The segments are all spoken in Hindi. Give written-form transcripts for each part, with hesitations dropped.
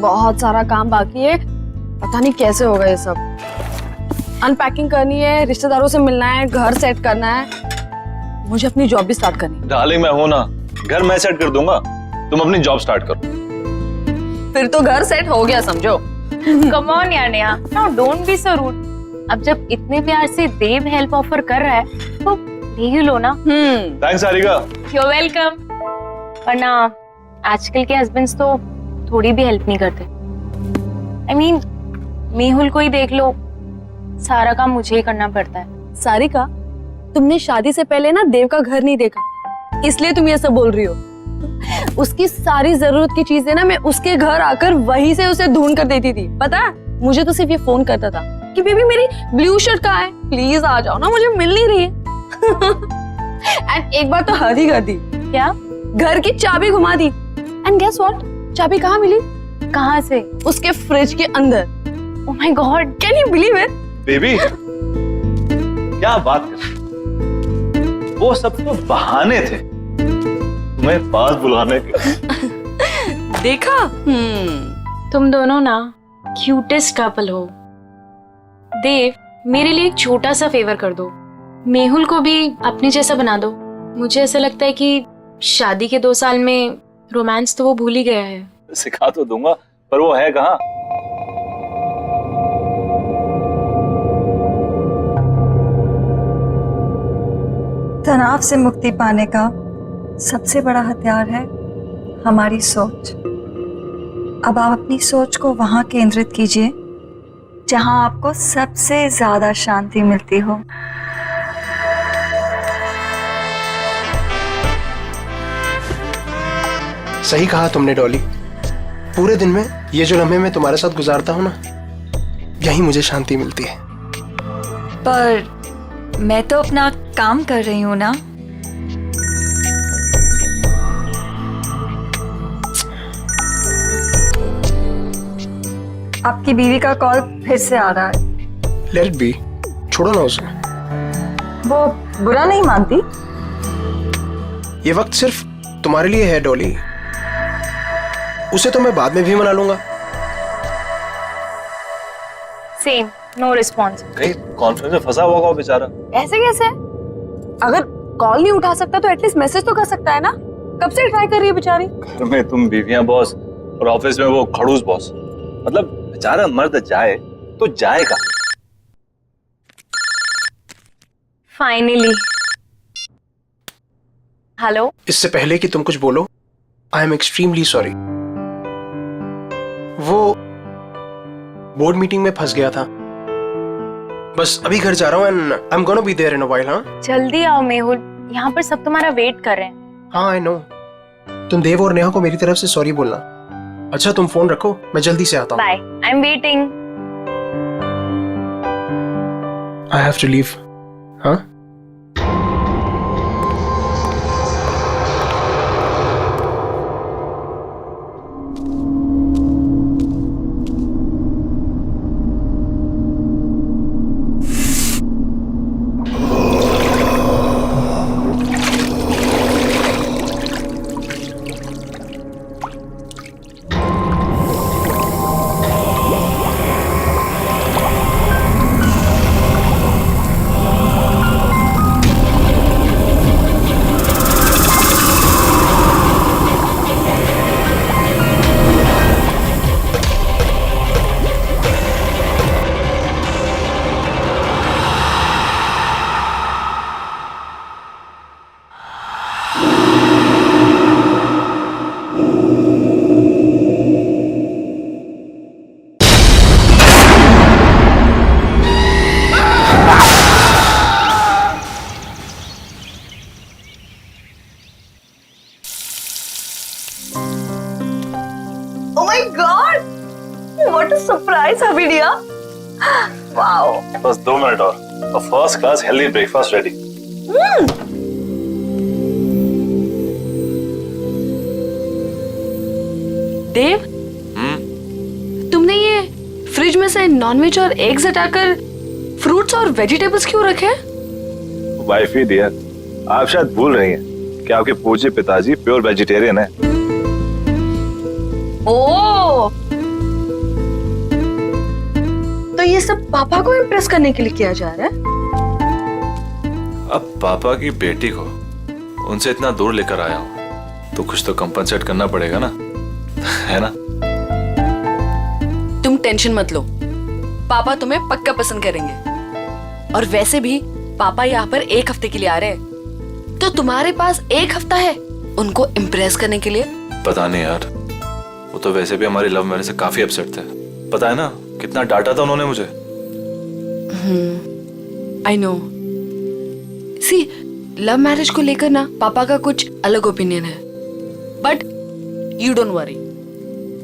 बहुत सारा काम बाकी है, पता नहीं कैसे होगा ये सब। अनपैकिंग करनी है, रिश्तेदारों से मिलना है, घर सेट करना है, मुझे अपनी जॉब भी स्टार्ट करनी है। डार्लिंग मैं हूं ना, घर मैं सेट कर दूंगा, तुम अपनी जॉब स्टार्ट करो। फिर तो घर सेट हो गया समझो। कम ऑन यार Neha, now don't be so rude. अब जब इतने प्यार से देव हेल्प ऑफर कर रहा है तो ले ही लो ना। Thanks Sarika. You are welcome. वरना आजकल के हस्बैंड्स तो थोड़ी भी हेल्प नहीं करते। आई मीन मेहुल को ही देख लो, सारा काम मुझे ही करना पड़ता है। सारिका, तुमने शादी से पहले ना देव का घर नहीं देखा, इसलिए तुम ये सब बोल रही हो। उसकी सारी जरूरत की चीजें ना मैं उसके घर आकर वहीं से उसे ढूंढ कर देती थी। पता है, मुझे तो सिर्फ ये फोन करता था कि बेबी मेरी ब्लू शर्ट कहाँ है, प्लीज आ जाओ ना, मुझे मिल नहीं रही है। एंड एक बार तो हद ही कर दी। क्या? घर की चाबी घुमा दी। एंड गेस व्हाट, चाबी कहाँ मिली? कहाँ से? उसके फ्रिज के अंदर। Oh my God, can you believe it? Baby क्या बात कर, वो सब तो बहाने थे तुम्हें पास बुलाने के। देखा? तुम दोनों ना क्यूटेस्ट कपल हो। देव, मेरे लिए एक छोटा सा फेवर कर दो, मेहुल को भी अपने जैसा बना दो। मुझे ऐसा लगता है कि शादी के 2 साल में रोमांस तो वो भूल ही गया है। सिखा तो दूंगा, पर वो है कहाँ? तनाव से मुक्ति पाने का सबसे बड़ा हथियार है हमारी सोच। अब आप अपनी सोच को वहां केंद्रित कीजिए जहां आपको सबसे ज्यादा शांति मिलती हो। सही कहा तुमने डॉली, पूरे दिन में ये जो लम्हे मैं तुम्हारे साथ गुजारता हूँ ना, यही मुझे शांति मिलती है। पर मैं तो अपना काम कर रही हूँ ना। आपकी बीवी का कॉल फिर से आ रहा है। लेट इट बी, छोड़ो ना उसे। वो बुरा नहीं मानती। ये वक्त सिर्फ तुम्हारे लिए है डॉली, उसे तो मैं बाद में भी मना लूंगा। Same, no response. कहीं कॉन्फ्रेंस में फंसा हुआ होगा बेचारा। ऐसे कैसे? अगर कॉल नहीं उठा सकता तो एटलीस्ट मैसेज तो कर सकता है ना। कब से ट्राई कर रही है बेचारी। घर में तुम बीवियां बॉस और ऑफिस में वो खड़ूस बॉस, मतलब बेचारा मर्द जाए तो जाएगा। फाइनली। हेलो। इससे पहले कि तुम कुछ बोलो, आई एम एक्सट्रीमली सॉरी। वो बोर्ड मीटिंग में फंस गया था, बस अभी घर जा रहा हूँ and I am gonna be there in a while. हाँ जल्दी आओ मेहुल, यहाँ पर सब तुम्हारा वेट कर रहे हैं। हाँ आई नो। तुम देव और नेहा को मेरी तरफ से सॉरी बोलना। अच्छा तुम फोन रखो, मैं जल्दी से आता हूँ। Bye, I am waiting. I have to leave. हाँ Oh my God! What a surprise, Habidia! Wow! बस 2 मिनट और first class healthy breakfast ready. Dev, तुमने ये फ्रिज में से नॉनवेज और एग्स हटाकर फ्रूट्स और वेजिटेबल्स क्यों रखे? वाइफ ही दिया। आप शायद भूल रही हैं कि आपके पूज्य पिताजी प्योर वेजिटेरियन है। ओह, ये सब पापा को इम्प्रेस करने के लिए किया जा रहा है? अब पापा की बेटी को उनसे इतना दूर लेकर आया हूं तो कुछ तो कंपनसेट करना पड़ेगा ना, है ना? तुम टेंशन मत लो, पापा तुम्हें पक्का पसंद करेंगे। और वैसे भी पापा यहाँ पर 1 हफ्ते के लिए आ रहे हैं, तो तुम्हारे पास 1 हफ्ता है उनको इम्प्रेस करने के लिए। पता नहीं यार, वो तो वैसे भी हमारी लव मैरिज से काफी अपसेट थे। पता है ना कितना डांटा था उन्होंने मुझे। I know. See, love marriage को लेकर ना पापा का कुछ अलग ओपिनियन है, बट यू डोंट वरी।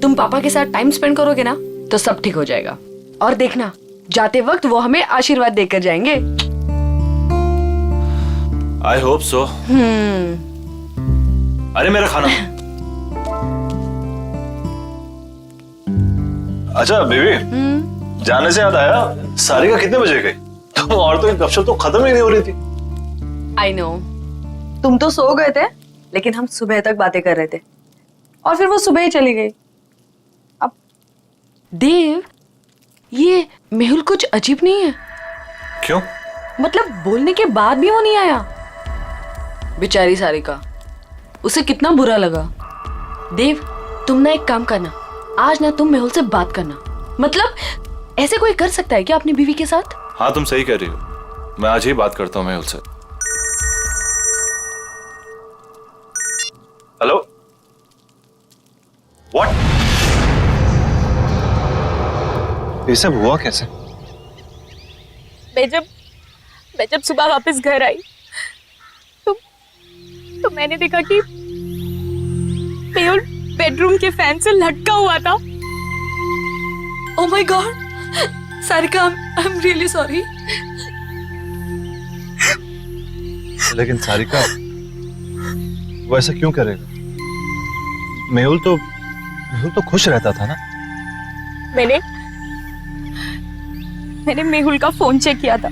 तुम पापा के साथ टाइम स्पेंड करोगे ना तो सब ठीक हो जाएगा। और देखना, जाते वक्त वो हमें आशीर्वाद देकर जाएंगे। I hope so. अरे मेरा खाना। अच्छा बेबी, जाने से याद आया, सारिका कितने बजे गई? तो और तो गपशप तो खत्म ही नहीं हो रही थी। आई नो, तुम तो सो गए थे, लेकिन हम सुबह तक बातें कर रहे थे और फिर वो सुबह ही चली गई। अब देव, ये मेहुल कुछ अजीब नहीं है? क्यों? मतलब बोलने के बाद भी वो नहीं आया। बेचारी सारिका, उसे कितना बुरा लगा। देव, तुम ना एक काम करना, आज ना तुम मेहुल से बात करना। मतलब ऐसे कोई कर सकता है क्या अपनी बीवी के साथ? हाँ तुम सही कह रही हो, मैं आज ही बात करता हूँ मेहुल से। Hello, what? ये सब हुआ कैसे? मैं जब सुबह वापस घर आई तो मैंने देखा कि मेहुल बेडरूम के फैन से लटका हुआ था। Oh my God, Sarika, I am really sorry. लेकिन सारिका, वो ऐसा क्यों करेगा? मेहुल तो खुश रहता था ना। मैंने मेहुल का फोन चेक किया था,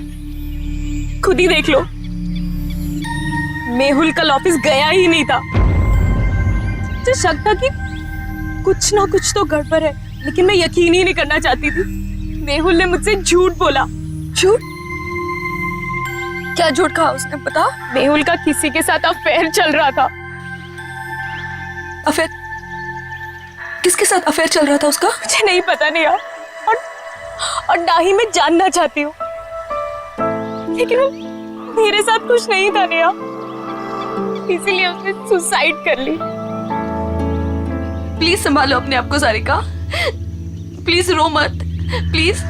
खुद ही देख लो। मेहुल कल ऑफिस गया ही नहीं था। मुझे शक था कि कुछ ना कुछ तो गड़बड़ है, लेकिन मैं यकीन ही नहीं करना चाहती थी। मेहुल ने मुझसे झूठ बोला। झूठ? क्या झूठ कहा उसने, बता? मेहुल का किसी के साथ अफेयर चल रहा था। अफेयर? किसके साथ अफेयर चल रहा था उसका? मुझे नहीं पता नहीं यार, और ना ही मैं जानना चाहती हूँ, लेकिन वो मेरे साथ कुछ नहीं था नेहा, इसीलिए उसने सुसाइड कर ली। प्लीज संभालो अपने आप को सारिका, प्लीज रो मत, प्लीज।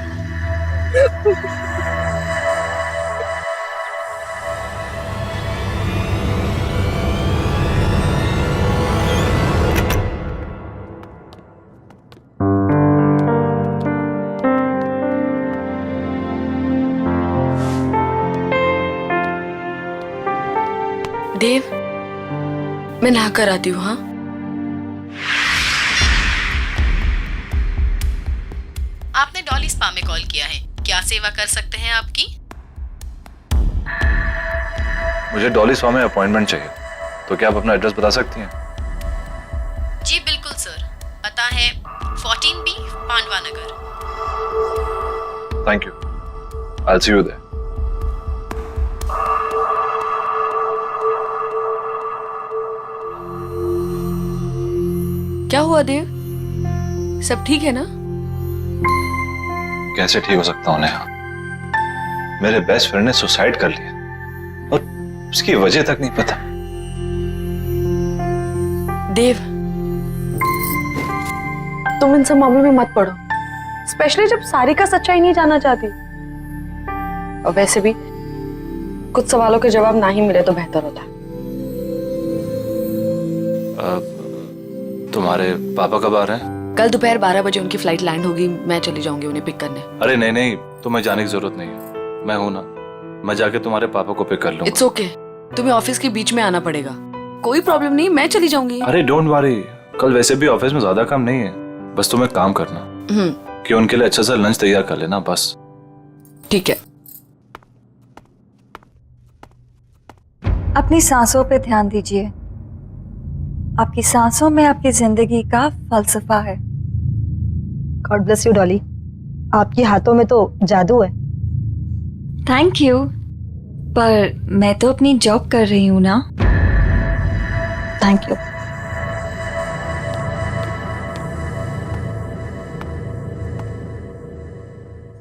देव, मैं नहा कर आती हूँ। हाँ, आपने डॉली स्पा में कॉल किया है, क्या सेवा कर सकते हैं आपकी? मुझे डॉली स्पा में अपॉइंटमेंट चाहिए, तो क्या आप अपना एड्रेस बता सकती हैं? जी बिल्कुल सर, पता है 14B Pandava Nagar. Thank you, I will see you there. क्या हुआ देव, सब ठीक है ना? कैसे ठीक हो सकता हूँ नेहा? मेरे बेस्ट फ्रेंड ने सुसाइड कर लिया और उसकी वजह तक नहीं पता। देव, तुम इन सब मामलों में मत पड़ो, स्पेशली जब सारिका सच्चाई नहीं जानना चाहती। और वैसे भी कुछ सवालों के जवाब ना ही मिले तो बेहतर होता। तुम्हारे पापा कब आ रहे हैं? कल दोपहर 12 बजे उनकी फ्लाइट लैंड होगी, मैं चली जाऊंगी उन्हें पिक करने। अरे नहीं नहीं, तुम्हें जाने की जरूरत नहीं है, मैं हूं ना, मैं जाके तुम्हारे पापा को पिक कर लूंगा। इट्स ओके, तुम्हें ऑफिस के बीच में आना पड़ेगा, कोई प्रॉब्लम नहीं, मैं चली जाऊंगी। अरे डोंट वरी, कल वैसे भी ऑफिस में ज्यादा काम नहीं है, बस तुम्हें काम करना कि उनके लिए अच्छा सा लंच तैयार कर लेना, बस। ठीक है। अपनी सांसों पे ध्यान दीजिए, आपकी सांसों में आपकी जिंदगी का फलसफा है। God bless you Dolly. आपके हाथों में तो जादू है। थैंक यू, पर मैं तो अपनी जॉब कर रही हूँ ना। Thank you.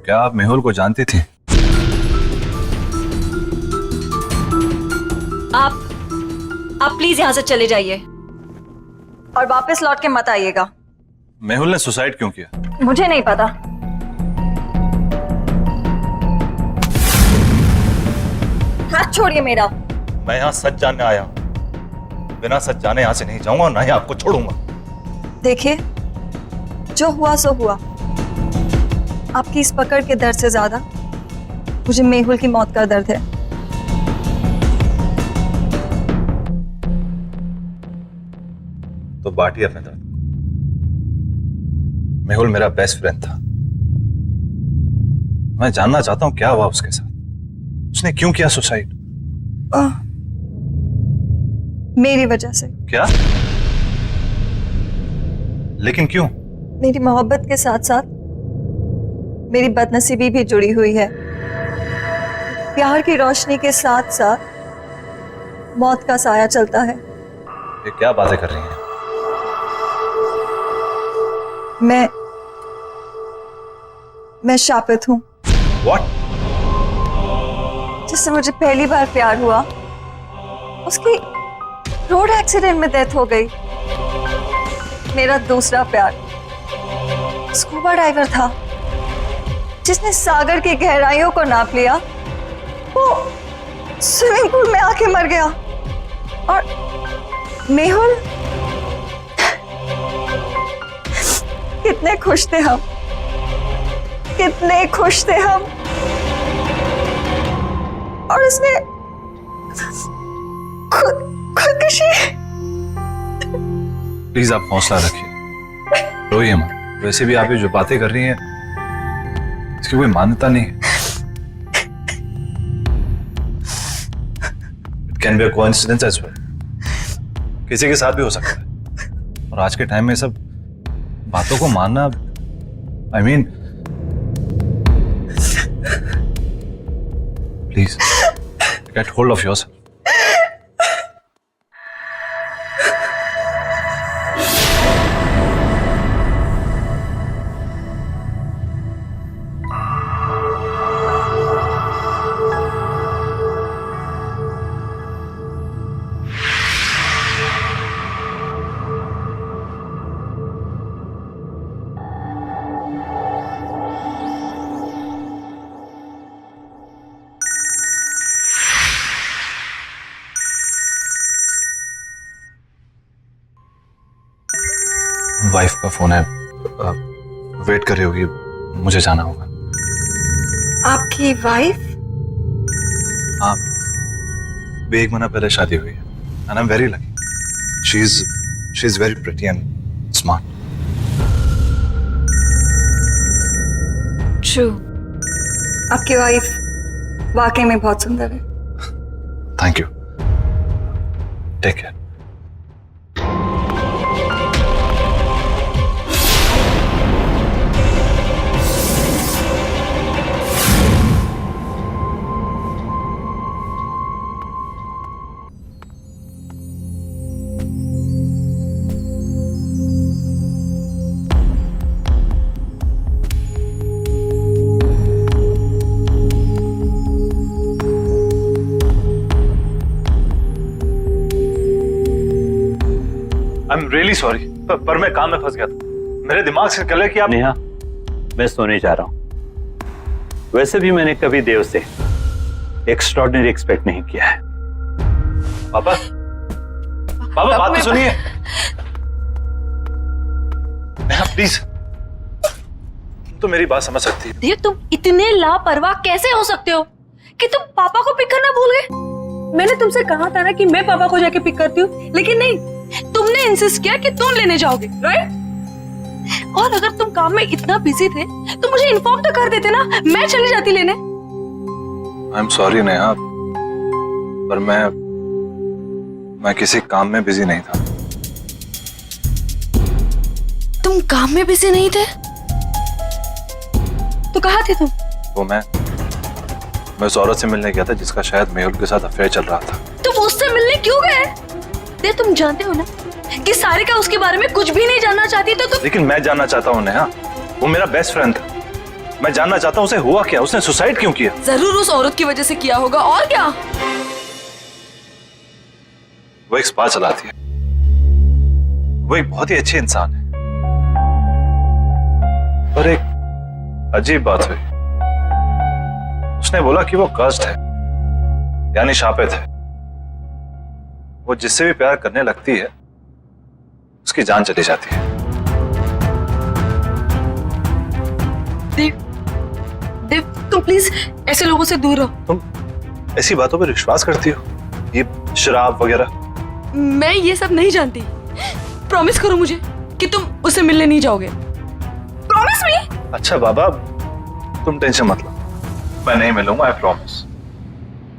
क्या आप मेहुल को जानती थी? आप प्लीज यहाँ से चले जाइए और वापस लौट के मत आइएगा। मेहुल ने सुसाइड क्यों किया? मुझे नहीं पता। हाथ छोड़िए मेरा। मैं यहाँ सच जानने आया हूँ, बिना सच जाने यहाँ से नहीं जाऊंगा और ना ही आपको छोड़ूंगा। देखिए, जो हुआ सो हुआ। आपकी इस पकड़ के दर्द से ज्यादा मुझे मेहुल की मौत का दर्द है। तो बांटिए अपने दर्द। मेहुल मेरा बेस्ट फ्रेंड था। मैं जानना चाहता हूं क्या हुआ उसके साथ। उसने क्यों किया सुसाइड? मेरी वजह से। क्या? लेकिन क्यों? मेरी मोहब्बत के साथ साथ मेरी बदनसीबी भी जुड़ी हुई है। प्यार की रोशनी के साथ साथ मौत का साया चलता है। ये क्या बातें कर रही हैं? मैं शापित हूं। What? जिससे मुझे पहली बार प्यार हुआ, उसकी रोड एक्सीडेंट में डेथ हो गई। मेरा दूसरा प्यार स्कूबा डाइवर था, जिसने सागर की गहराइयों को नाप लिया। वो स्विमिंग पूल में आके मर गया। और मेहुल, कितने खुश थे हम, कितने खुश थे हम। और उसने खुदकुशी। प्लीज आप हौसला रखिए, रोइए मत। वैसे भी आप ये जो बातें कर रही हैं इसकी कोई मान्यता नहीं है। It can be a coincidence as well. किसी के साथ भी हो सकता है। और आज के टाइम में सब बातों को मानना, I mean, please get hold of yourself. Wife का फोन है, वेट कर रही होगी, मुझे जाना होगा। आपकी वाइफ? हाँ, भी 1 महीना पहले शादी हुई है। And I am very lucky. She is very pretty and smart. True, आपकी वाइफ वाकई में बहुत सुंदर है। Thank you. Take care. I am really sorry, पर मैं काम में फंस गया था। मेरे दिमाग से निकल कि आप। नेहा, मैं सोने जा रहा हूं। वैसे भी मैंने कभी देव से एक्स्ट्रॉर्डिनरी एक्सपेक्ट नहीं किया है। पापा, पापा बात तो सुनिए। नेहा प्लीज, तो मेरी बात समझ सकती है। देव, तुम इतने लापरवाह कैसे हो सकते हो कि तुम पापा को पिक करना भूल गए? मैंने तुमसे कहा था ना कि मैं पापा को जाके पिक करती हूँ, लेकिन नहीं, तुमने इंसिस्ट किया कि तुम लेने जाओगे, राइट? और अगर तुम काम में इतना बिजी थे तो मुझे इन्फॉर्म तो कर देते ना, मैं चली जाती लेने। आई एम सॉरी नेहा, पर मैं किसी काम में बिजी नहीं था। तुम काम में बिजी नहीं थे? तो कहाँ थे तुम? वो मैं उस औरत से मिलने गया था जिसका शायद मेहुल के साथ अफेयर चल रहा था। तुम उससे मिलने क्यों गए? देव, तुम जानते हो ना कि सारिका उसके बारे में कुछ भी नहीं जानना चाहती, तो तुम। लेकिन मैं जानना चाहता हूँ नेहा, वो मेरा बेस्ट फ्रेंड था। मैं जानना चाहता हूँ उसे हुआ क्या, उसने सुसाइड क्यों किया? जरूर उस औरत की वजह से किया होगा, और क्या? वो एक स्पा चलाती है, वो एक बहुत ही अच्छी इंसान है, पर एक अजीब बात हुई। उसने बोला कि वो कर्स्ड है, यानी शापित है। वो जिससे भी प्यार करने लगती है उसकी जान चली जाती है। देव, देव, तुम प्लीज ऐसे लोगों से दूर रहो। तुम ऐसी बातों पर विश्वास करती हो, ये शराब वगैरह? मैं ये सब नहीं जानती। प्रॉमिस करो मुझे कि तुम उससे मिलने नहीं जाओगे। Promise me. अच्छा बाबा, तुम टेंशन मत लो, मैं नहीं मिलूंगा, आई प्रॉमिस।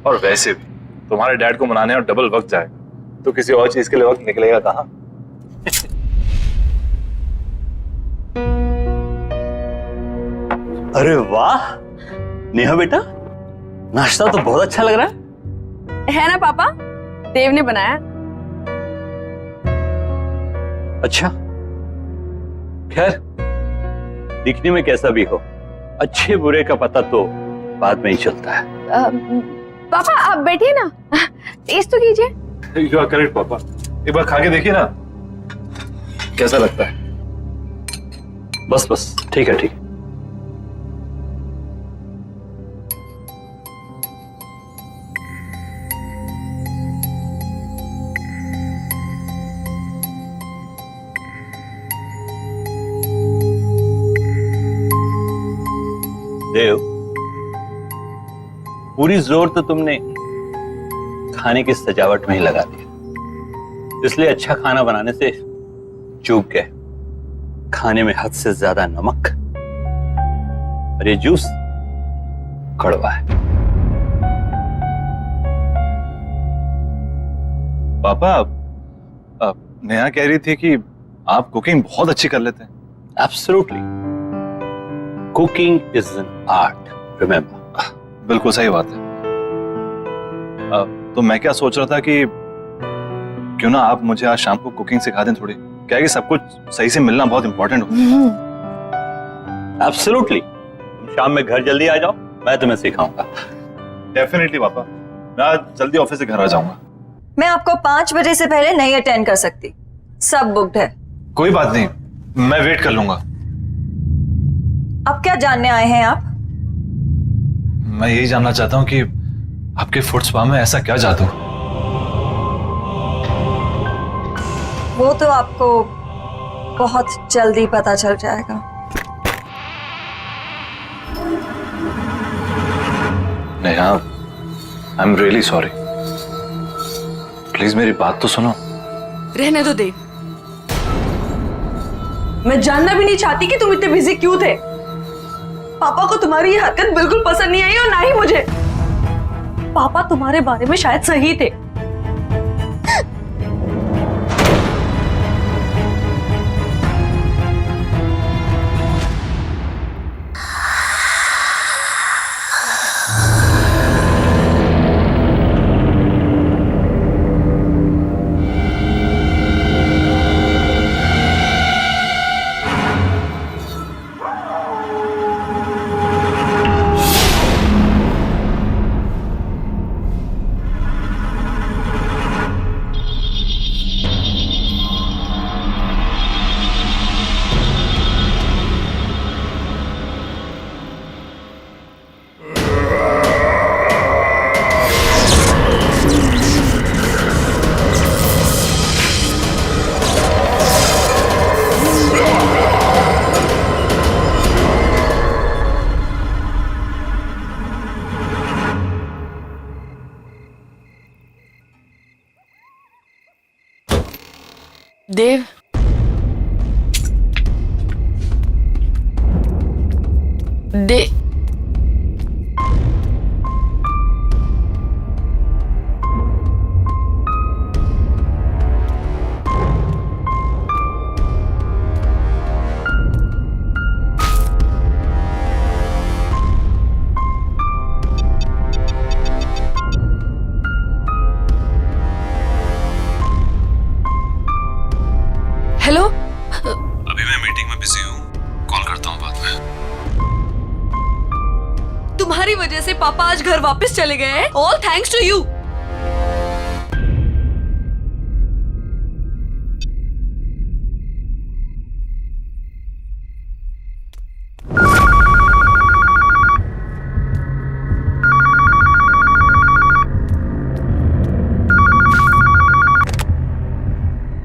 और वैसे भी तुम्हारे डैड को मनाने और डबल वक्त जाएगा, तो किसी और चीज के लिए वक्त निकलेगा कहाँ? अरे वाह नेहा बेटा, नाश्ता तो बहुत अच्छा लग रहा है ना पापा? देव ने बनाया। अच्छा, खैर दिखने में कैसा भी हो, अच्छे बुरे का पता तो बाद में ही चलता है। पापा आप बैठिए ना, टेस्ट तो कीजिए। यू आर करेक्ट पापा, एक बार खा के देखिए ना कैसा लगता है। बस बस, ठीक है ठीक है। देव, पूरी जोर तो तुमने खाने की सजावट में ही लगा दिया, इसलिए अच्छा खाना बनाने से चूक गए। खाने में हद से ज्यादा नमक और ये जूस कड़वा है। पापा, नेहा कह रही थी कि आप कुकिंग बहुत अच्छी कर लेते हैं। Absolutely, cooking is an art, remember. बिल्कुल सही बात है। तो मैं क्या सोच रहा था कि क्यों ना आप मुझे आज शाम को कुकिंग सिखा दें थोड़ी, क्या है कि सब कुछ सही से मिलना बहुत इंपॉर्टेंट हो। एब्सोल्युटली, तुम शाम में घर जल्दी आ जाओ, मैं तुम्हें सिखाऊंगा। डेफिनेटली पापा, मैं आज जल्दी ऑफिस से घर आ जाऊंगा। मैं आपको 5 बजे से पहले नहीं अटेंड कर सकती, सब बुक्ड है। कोई बात नहीं, मैं वेट कर लूंगा। अब क्या जानने आए हैं आप? मैं यही जानना चाहता हूँ कि आपके फुट स्पा में ऐसा क्या जादू? वो तो आपको बहुत जल्दी पता चल जाएगा। नेहा, आई एम रियली सॉरी, प्लीज मेरी बात तो सुनो। रहने दो देव, मैं जानना भी नहीं चाहती कि तुम इतने बिजी क्यों थे। पापा को तुम्हारी ये हरकत बिल्कुल पसंद नहीं आई और ना ही मुझे। पापा तुम्हारे बारे में शायद सही थे। देव, अभी मैं मीटिंग में बिजी हूँ, कॉल करता हूँ बाद में। तुम्हारी वजह से पापा आज घर वापस चले गए हैं। All thanks to you.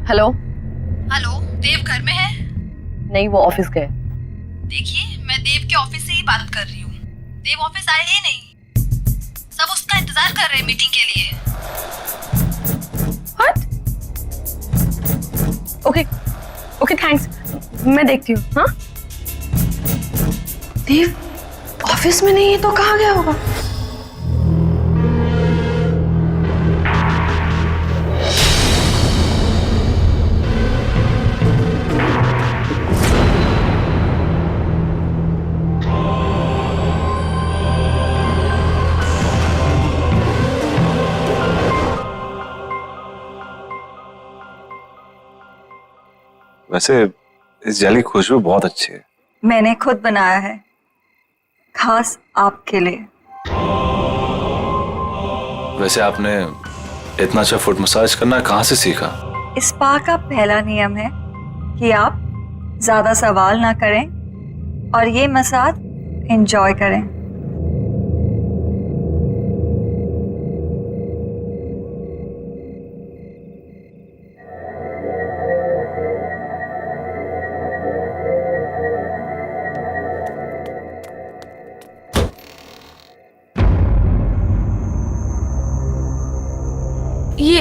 Hello. Hello, Dev घर में है? नहीं, वो ऑफिस गए। देखिए, मैं देव के ऑफिस से ही बात कर रही हूँ। देव ऑफिस आए ही नहीं। सब उसका इंतजार कर रहे हैं मीटिंग के लिए। व्हाट? Okay okay, thanks. मैं देखती हूँ। हाँ, देव ऑफिस में नहीं है तो कहाँ गया होगा? वैसे इस जेली की खुशबू बहुत अच्छी है। मैंने खुद बनाया है, खास आपके लिए। वैसे आपने इतना अच्छा फुट मसाज करना कहाँ से सीखा? इस स्पा का पहला नियम है कि आप ज्यादा सवाल ना करें और ये मसाज एंजॉय करें। ये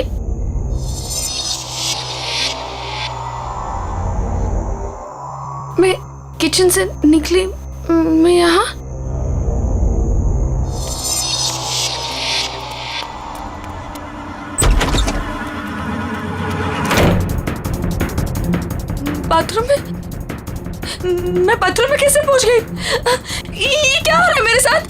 मैं किचन से निकली, मैं यहाँ बाथरूम में, मैं बाथरूम में कैसे पहुंच गई? ये क्या हो रहा है मेरे साथ?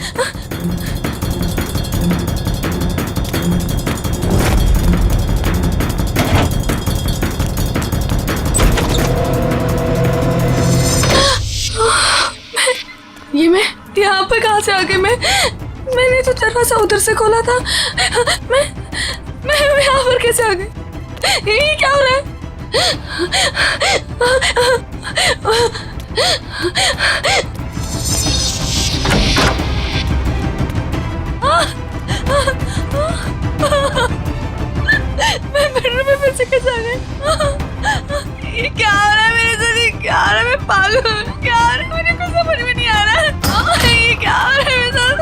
ये मैं यहाँ पे कहाँ से आ गई? मैंने तो दरवाजा उधर से खोला था। मैं यहाँ पर कैसे आ गई? ये क्या हो रहा है? मैं बेडरूम में फिर से कैसे आ गई? ये क्या हो रहा है मेरे साथ? ये क्या हो रहा है? मैं पागल हूँ। क्या हो रहा है? मुझे कुछ समझ में नहीं आ रहा है। ये क्या हो रहा है मेरे साथ?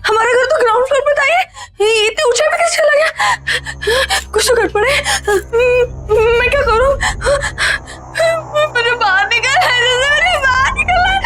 हमारा घर तो ग्राउंड फ्लोर पे था। ये इतने ऊंचाई पे कैसे चला गया? कुछ तो गड़बड़ है। मैं क्या करूँ? मुझे बाहर निकलना है। मुझे बाहर निकलना है।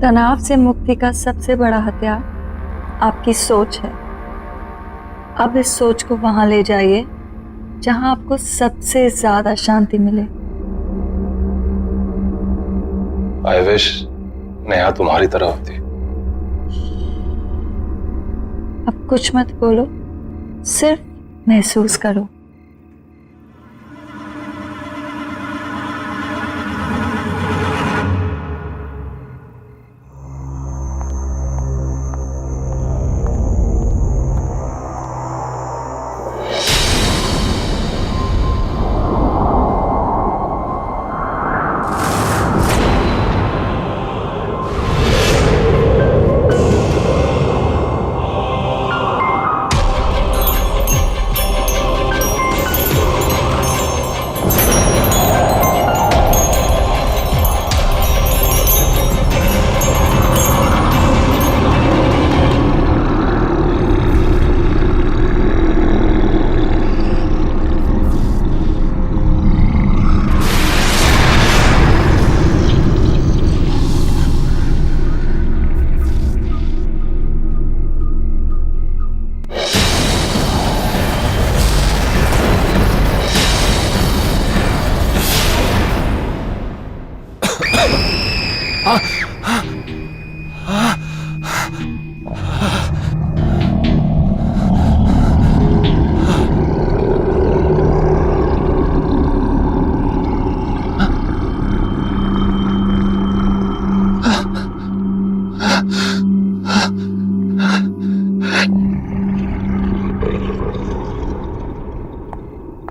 तनाव से मुक्ति का सबसे बड़ा हथियार आपकी सोच है। अब इस सोच को वहां ले जाइए जहां आपको सबसे ज्यादा शांति मिले। आई विश नेहा तुम्हारी तरह होती। अब कुछ मत बोलो, सिर्फ महसूस करो।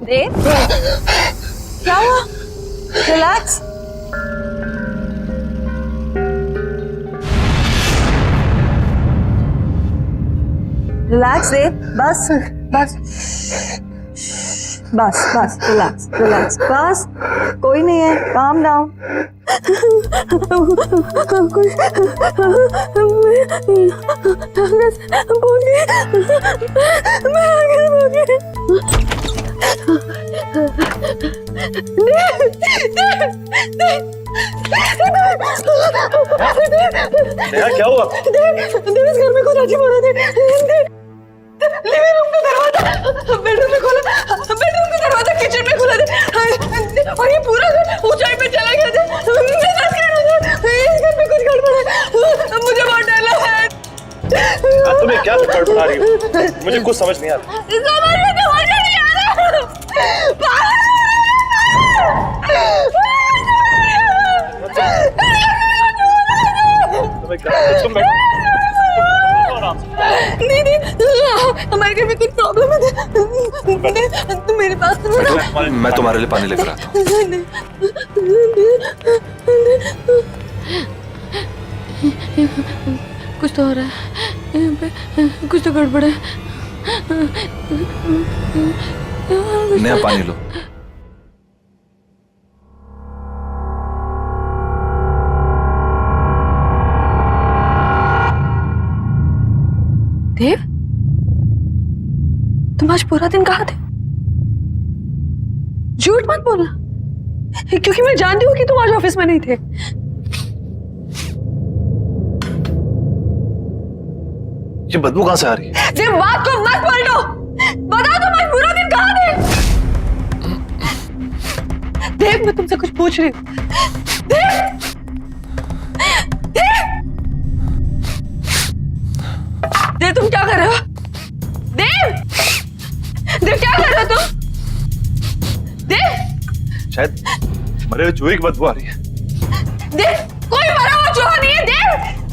देव, क्या हुआ? रिलैक्स। रिलैक्स देव, बस बस बस बस, रिलैक्स रिलैक्स, बस कोई नहीं है, काम डाउन। नेहा क्या हुआ? देव घर में कुछ अजीब हो रहा था। लिविंग रूम का दरवाजा बेडरूम में खोला, बेडरूम का दरवाजा किचन में खोला था, और ये पूरा घर ऊंचाई पे चला गया था। इस घर में कुछ गड़बड़ है, मुझे बहुत डर लग रहा है। तुम्हें क्या बड़बड़ा रही हो? मुझे कुछ समझ नहीं आ रहा। समझ नहीं आ रहा। तुम बैठो। नहीं, हमारे घर में कुछ प्रॉब्लम है। तुम मेरे पास तो मैं तुम्हारे लिए पानी लेकर आता हूँ। कुछ तो हो रहा है यहाँ पे, कुछ तो गड़बड़ है। नेहा पानी लो। देव, तुम आज पूरा दिन कहाँ थे? झूठ मत बोलना, क्योंकि मैं जानती हूँ कि तुम आज ऑफिस में नहीं थे। ये बदबू कहाँ से आ रही है? देव, बात को मत पलटो, बताओ तुम आज पूरा दिन कहाँ थे? देव, मैं तुमसे कुछ पूछ रही हूँ। देव, देव, देव, तुम क्या कर रहे हो? देव, देव, क्या कर रहे हो तुम? देव, शायद मरे हुए चूहे की बदबू आ रही है। देव, कोई मरा हुआ चूहा नहीं है। देव,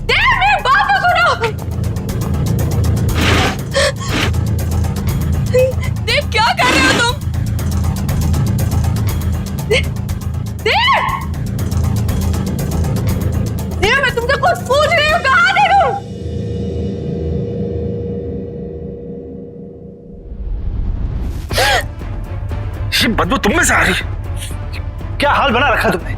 देव, मेरी बात तो सुनो। देव, क्या कर रहे हो तुम? देव, देव, मैं तुमसे कुछ पूछ रही हूँ, कहाँ थे तुम? ये बदबू तुम में से आ रही है? क्या हाल बना रखा तुमने?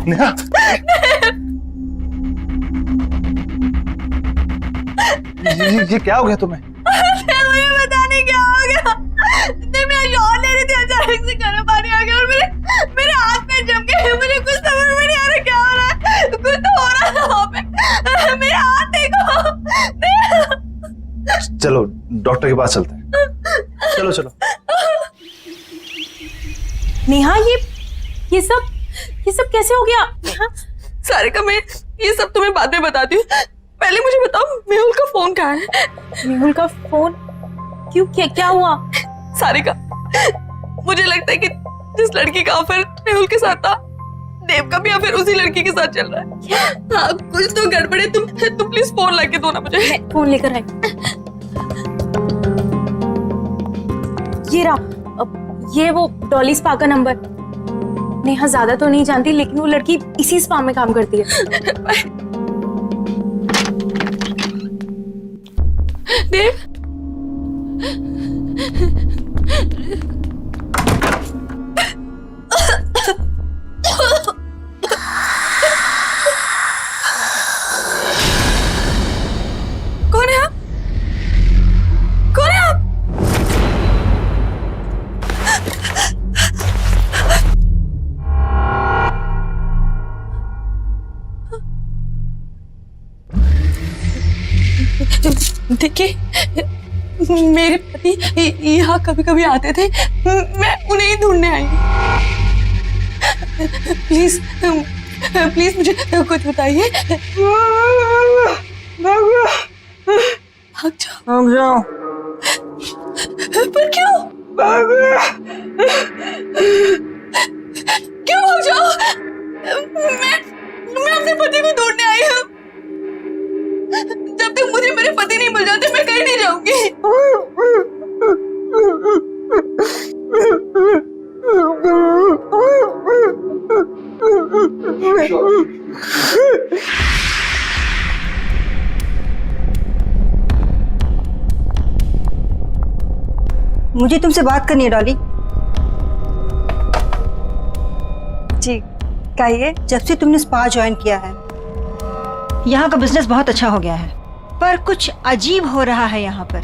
नेहा, ये क्या हो गया तुम्हें? मुझे पता नहीं क्या हो गया। मैं शॉट ले रही थी, अचानक से गर्म पानी आ गया और मेरे हाथ में जम गए। मुझे कुछ समझ में नहीं आ रहा क्या हो रहा है। कुछ तो हो रहा था वहाँ पे। मेरे हाथ देखो। चलो डॉक्टर के पास चलते हैं। चलो चलो। नेहा, ये सब कैसे हो गया? सारिका, मैं ये सब तुम्हें बाद में बताती हूँ। पहले मुझे बताओ, मेहुल का फोन कहाँ है? मेहुल का फोन? क्यों, क्या हुआ? सारिका, मुझे लगता है कि जिस लड़की का अफेयर मेहुल के साथ था, देव का भी अफेयर उसी लड़की के साथ चल रहा है। हाँ, कुछ तो गड़बड़ है। तुम प्लीज फोन लाके दो ना मुझे। फोन लेकर आई। ये रहा, ये वो डॉली स्पा का नंबर। नेहा ज्यादा तो नहीं जानती, लेकिन वो लड़की इसी स्पा में काम करती है। देव, कौन है आप? कौन है आप? देखिए, मेरे पति यहाँ कभी कभी आते थे, मैं उन्हें ही ढूंढने आई हूँ। प्लीज प्लीज मुझे कुछ बताइए। भाग जाओ। पर क्यों? क्यों भाग जाओ? मैं अपने पति को ढूंढने आई हूँ। जब तक मुझे मेरे पति नहीं मिल जाते, मैं कहीं नहीं जाऊंगी। मुझे तुमसे बात करनी है डॉली। जी कहिए। जब से तुमने स्पा ज्वाइन किया है, यहाँ का बिजनेस बहुत अच्छा हो गया है, पर कुछ अजीब हो रहा है यहाँ पर।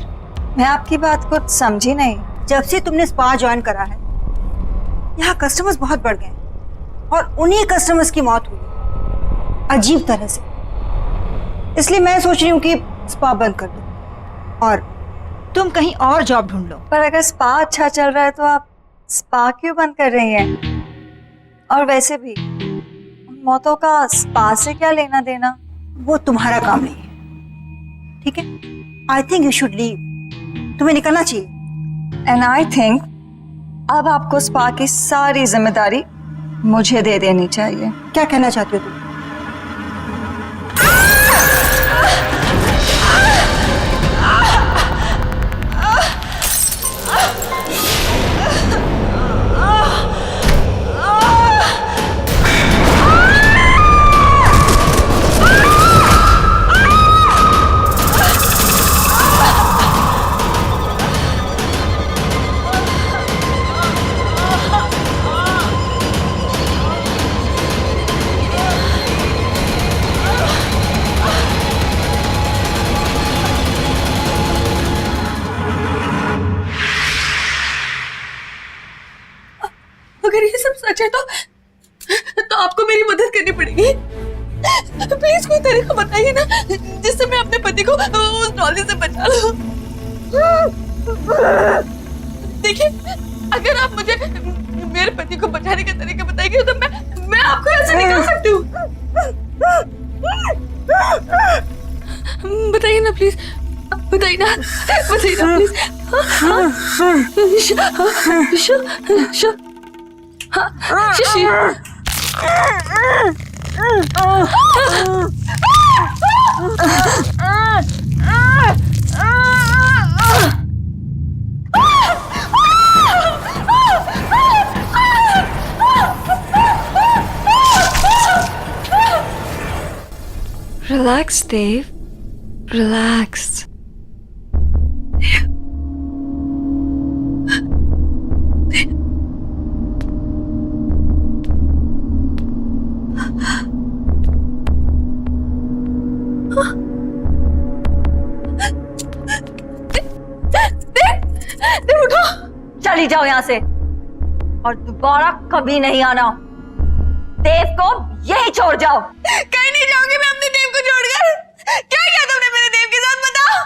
मैं आपकी बात को समझी नहीं। जब से तुमने स्पा ज्वाइन करा है, यहाँ कस्टमर्स बहुत बढ़ गए और उन्हीं कस्टमर्स की मौत हुई अजीब तरह से। इसलिए मैं सोच रही हूँ कि स्पा बंद कर दो और तुम कहीं और जॉब ढूंढ लो। पर अगर स्पा अच्छा चल रहा है तो आप स्पा क्यों बंद कर रही हैं? और वैसे भी मौतों का स्पा से क्या लेना देना? वो तुम्हारा काम नहीं है, ठीक है? I think you should leave. तुम्हें निकलना चाहिए। एंड आई थिंक अब आपको स्पा की सारी जिम्मेदारी मुझे दे देनी चाहिए। क्या कहना चाहती हो तुम? अगर ये सब सच है तो आपको मेरी मदद करनी पड़ेगी। प्लीज कोई तरीका बताइए ना, जिससे मैं अपने पति को उस डॉली से बचा लूं। देखिए, अगर आप मुझे मेरे पति को बचाने का तरीका बताएंगे तो मैं आपको ऐसे निकाल सकती हूँ। बताइए ना प्लीज, बताइए ना प्लीज। शिशी। Relax, Dave. Relax. चली जाओ यहाँ से और दोबारा कभी नहीं आना। देव को यही छोड़ जाओ। कहीं नहीं जाऊंगी मैं अपने देव को छोड़कर। क्या किया तुमने मेरे देव के साथ, बताओ।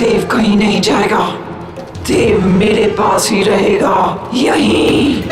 देव कहीं नहीं जाएगा। देव मेरे पास ही रहेगा, यहीं।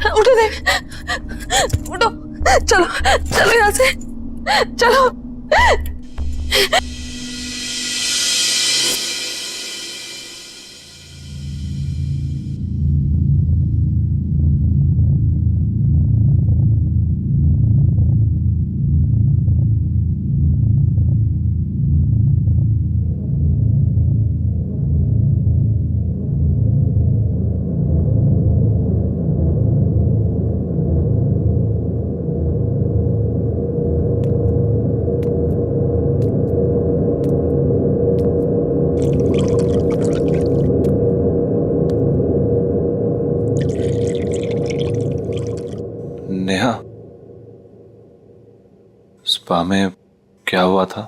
उठो देव, उठो, चलो चलो यहाँ से, चलो। नेहा, स्पा में क्या हुआ था?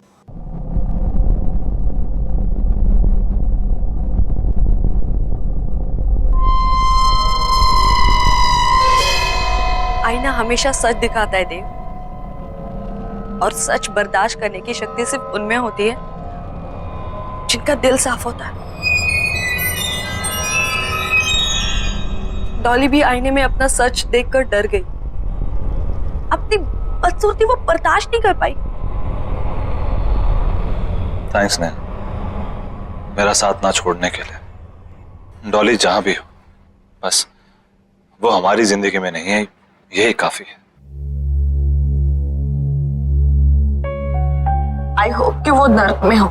आईना हमेशा सच दिखाता है देव, और सच बर्दाश्त करने की शक्ति सिर्फ उनमें होती है जिनका दिल साफ होता है। डॉली भी आईने में अपना सच देखकर डर गई। अपनी बदसूरती वो बर्दाश्त नहीं कर पाई। थैंक्स नेहा, मेरा साथ ना छोड़ने के लिए। डॉली जहां भी हो, बस वो हमारी जिंदगी में नहीं है, यही काफी है। आई होप कि वो नर्क में हो।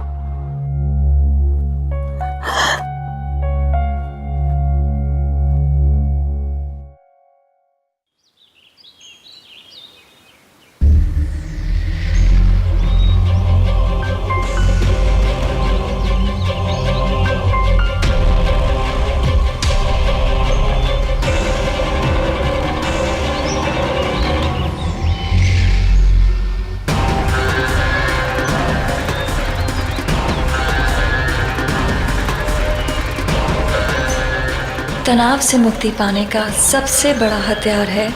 तनाव से मुक्ति पाने का सबसे बड़ा हथियार है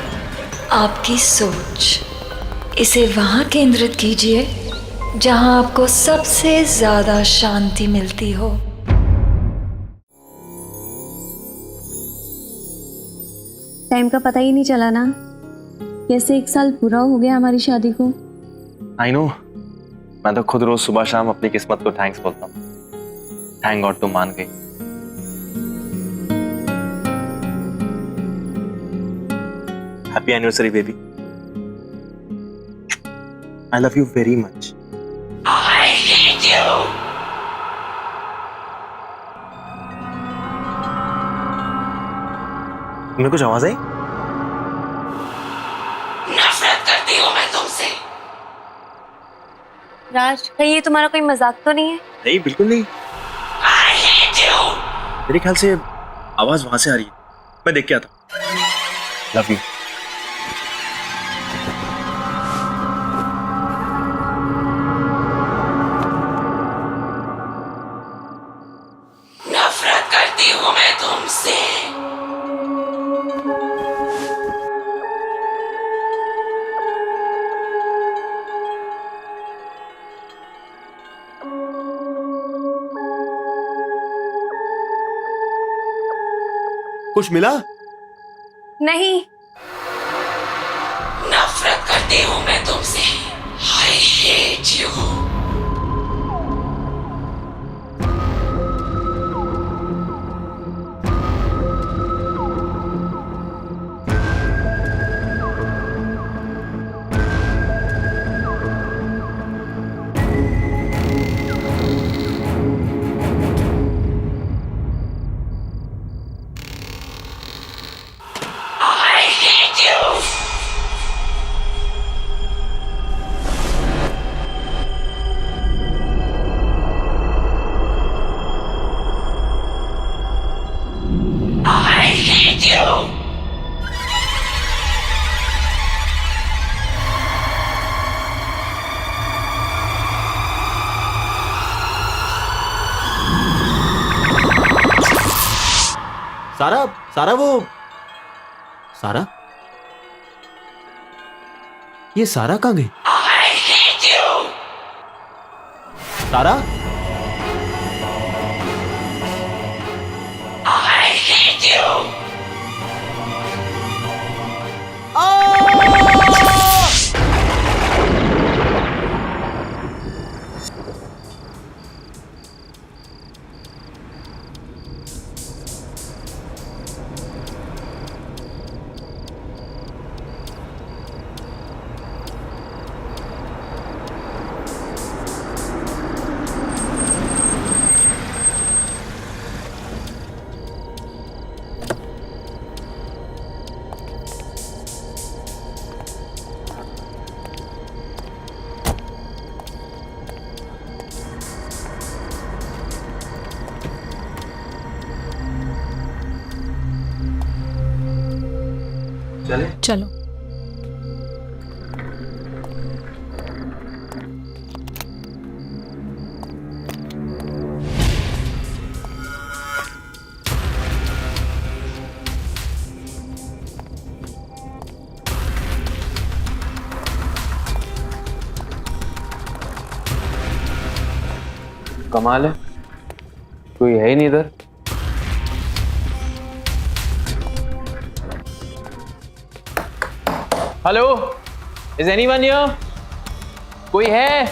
आपकी सोच। इसे वहाँ केंद्रित कीजिए जहाँ आपको सबसे ज्यादा शांति मिलती हो। टाइम का पता ही नहीं चला ना, कैसे 1 साल पूरा हो गया हमारी शादी को। आई नो, मैं तो खुद रोज सुबह शाम अपनी किस्मत को थैंक्स बोलता हूँ। थैंक गॉड तुम मान गई। Happy anniversary baby. I love you very much. I hate you. तुम्हें कुछ आवाज आई? नफरत करती हूँ मैं तुमसे। राज, कहीं ये तुम्हारा कोई मजाक तो नहीं है? नहीं, बिल्कुल नहीं। I hate you. मेरे ख्याल से आवाज वहां से आ रही है। मैं देख के आता हूँ। Love you. नफरत करती हूँ मैं तुमसे। कुछ मिला? नहीं। नफरत करती हूँ मैं तुमसे। I hate you. I hate you. I hate you. सारा, सारा वो सारा, ये सारा कहाँ गई? I hate you. सारा, I hate you. चलो। कमाल है, कोई है ही नहीं इधर। Hello, is anyone here? कोई है?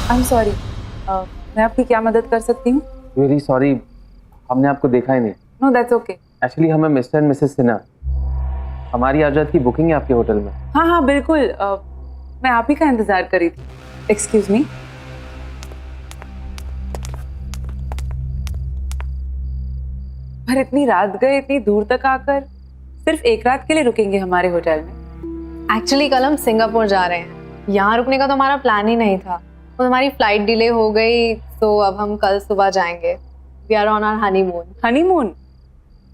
I'm sorry. मैं आपकी क्या मदद कर सकती हूँ? वेरी सॉरी, हमने आपको देखा ही नहीं। No, that's okay. एक्चुअली हमें मिस्टर एंड मिसेस सिन्हा, हमारी आजाद की बुकिंग है आपके होटल में। हाँ हाँ बिल्कुल, मैं आप ही का इंतजार कर रही थी। Excuse me. पर इतनी रात गए, इतनी दूर तक आकर सिर्फ 1 रात के लिए रुकेंगे हमारे होटल में? एक्चुअली कल हम सिंगापुर जा रहे हैं, यहाँ रुकने का तो हमारा प्लान ही नहीं था। तो हमारी फ्लाइट डिले हो गई, तो अब हम कल सुबह जाएंगे। We are on our honeymoon. Honeymoon?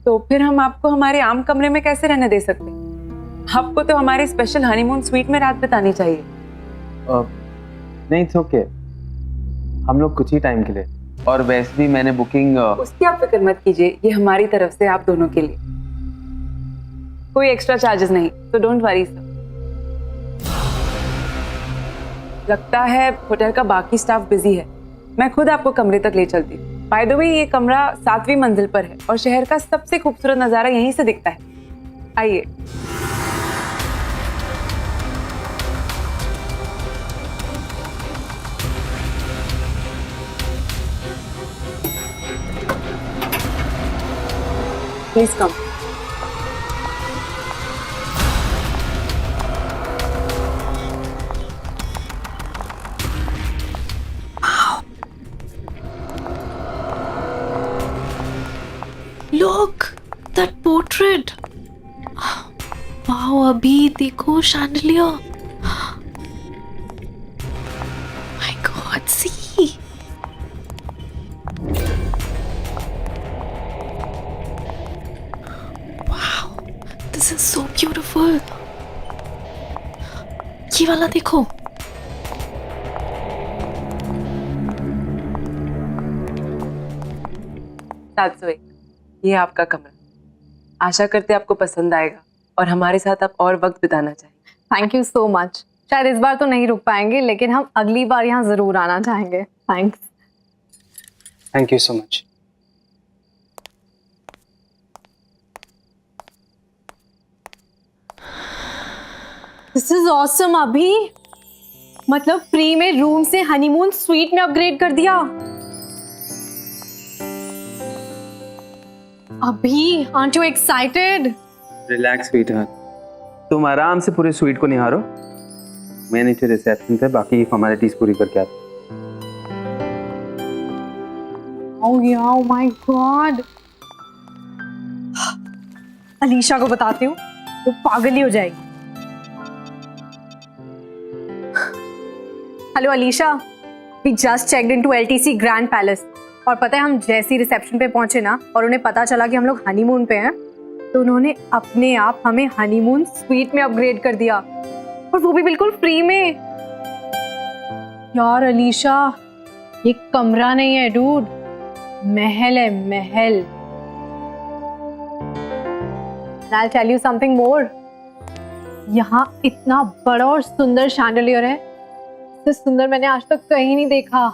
तो फिर हम आपको हमारे आम कमरे में कैसे रहने दे सकते हैं? आपको तो हमारे स्पेशल हनीमून स्वीट में रात बितानी चाहिए। नहीं इट्स ओके, हम लोग कुछ ही टाइम के लिए, और वैसे भी मैंने बुकिंग उसकी आप फिक्र मत कीजिए, ये हमारी तरफ से आप दोनों के लिए, कोई एक्स्ट्रा चार्जेस नहीं, तो डोंट वरी सर। लगता है होटल का बाकी स्टाफ बिजी है, मैं खुद आपको कमरे तक ले चलती हूँ। बाय द वे ये कमरा 7वीं मंजिल पर है और शहर का सबसे खूबसूरत नज़ारा यहीं से दिखता है। आइए। Please come. Look, that portrait. Wow, अभी देखो chandelier. My God, see. Wow, this is so beautiful. ये वाला देखो. ये आपका कमरा, आशा करते आपको पसंद आएगा और हमारे साथ आप और वक्त बिताना चाहेंगे। Thank you so much. शायद इस बार तो नहीं रुक पाएंगे, लेकिन हम अगली बार यहाँ जरूर आना चाहेंगे। Thanks. Thank you so much. This is awesome अभी, मतलब फ्री में रूम से हनीमून स्वीट में अपग्रेड कर दिया। अभी aren't you excited? Relax sweetheart, तुम आराम से पूरे स्वीट को निहारो, मैं नीचे रिसेप्शन पे बाकी फॉर्मेलिटीज पूरी करके आता हूँ। Oh yeah, oh my God. Alisha को बताती हूँ, वो पागल ही हो जाएगी। Hello Alisha, we just checked into LTC grand palace, और पता है हम जैसी रिसेप्शन पे पहुंचे ना और उन्हें पता चला कि हम लोग हनीमून पे हैं, तो उन्होंने अपने आप हमें हनीमून स्वीट में अपग्रेड कर दिया, और वो भी बिल्कुल फ्री में। यार अलीशा, ये कमरा नहीं है डूड, महल है, महल। I'll tell you something more. यहाँ इतना बड़ा और सुंदर शैंडलियर है, इससे सुंदर मैंने आज तक कहीं नहीं देखा।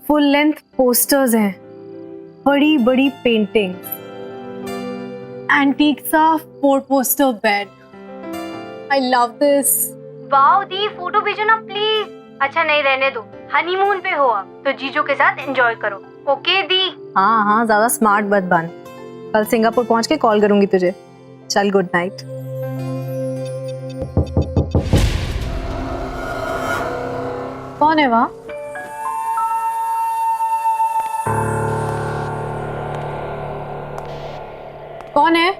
फुल लेंथ पोस्टर्स हैं, बड़ी बड़ी पेंटिंग्स, एंटीक सा 4 poster bed. I love this. Wow the, photo भेजो ना प्लीज। अच्छा नहीं, रहने दो, हनीमून पे हो आप तो जीजू के साथ एंजॉय करो। ओके दी। हाँ हाँ, ज्यादा स्मार्ट मत बन, कल सिंगापुर पहुंच के कॉल करूंगी तुझे। चल गुड नाइट। कौन है वहाँ? कौन है?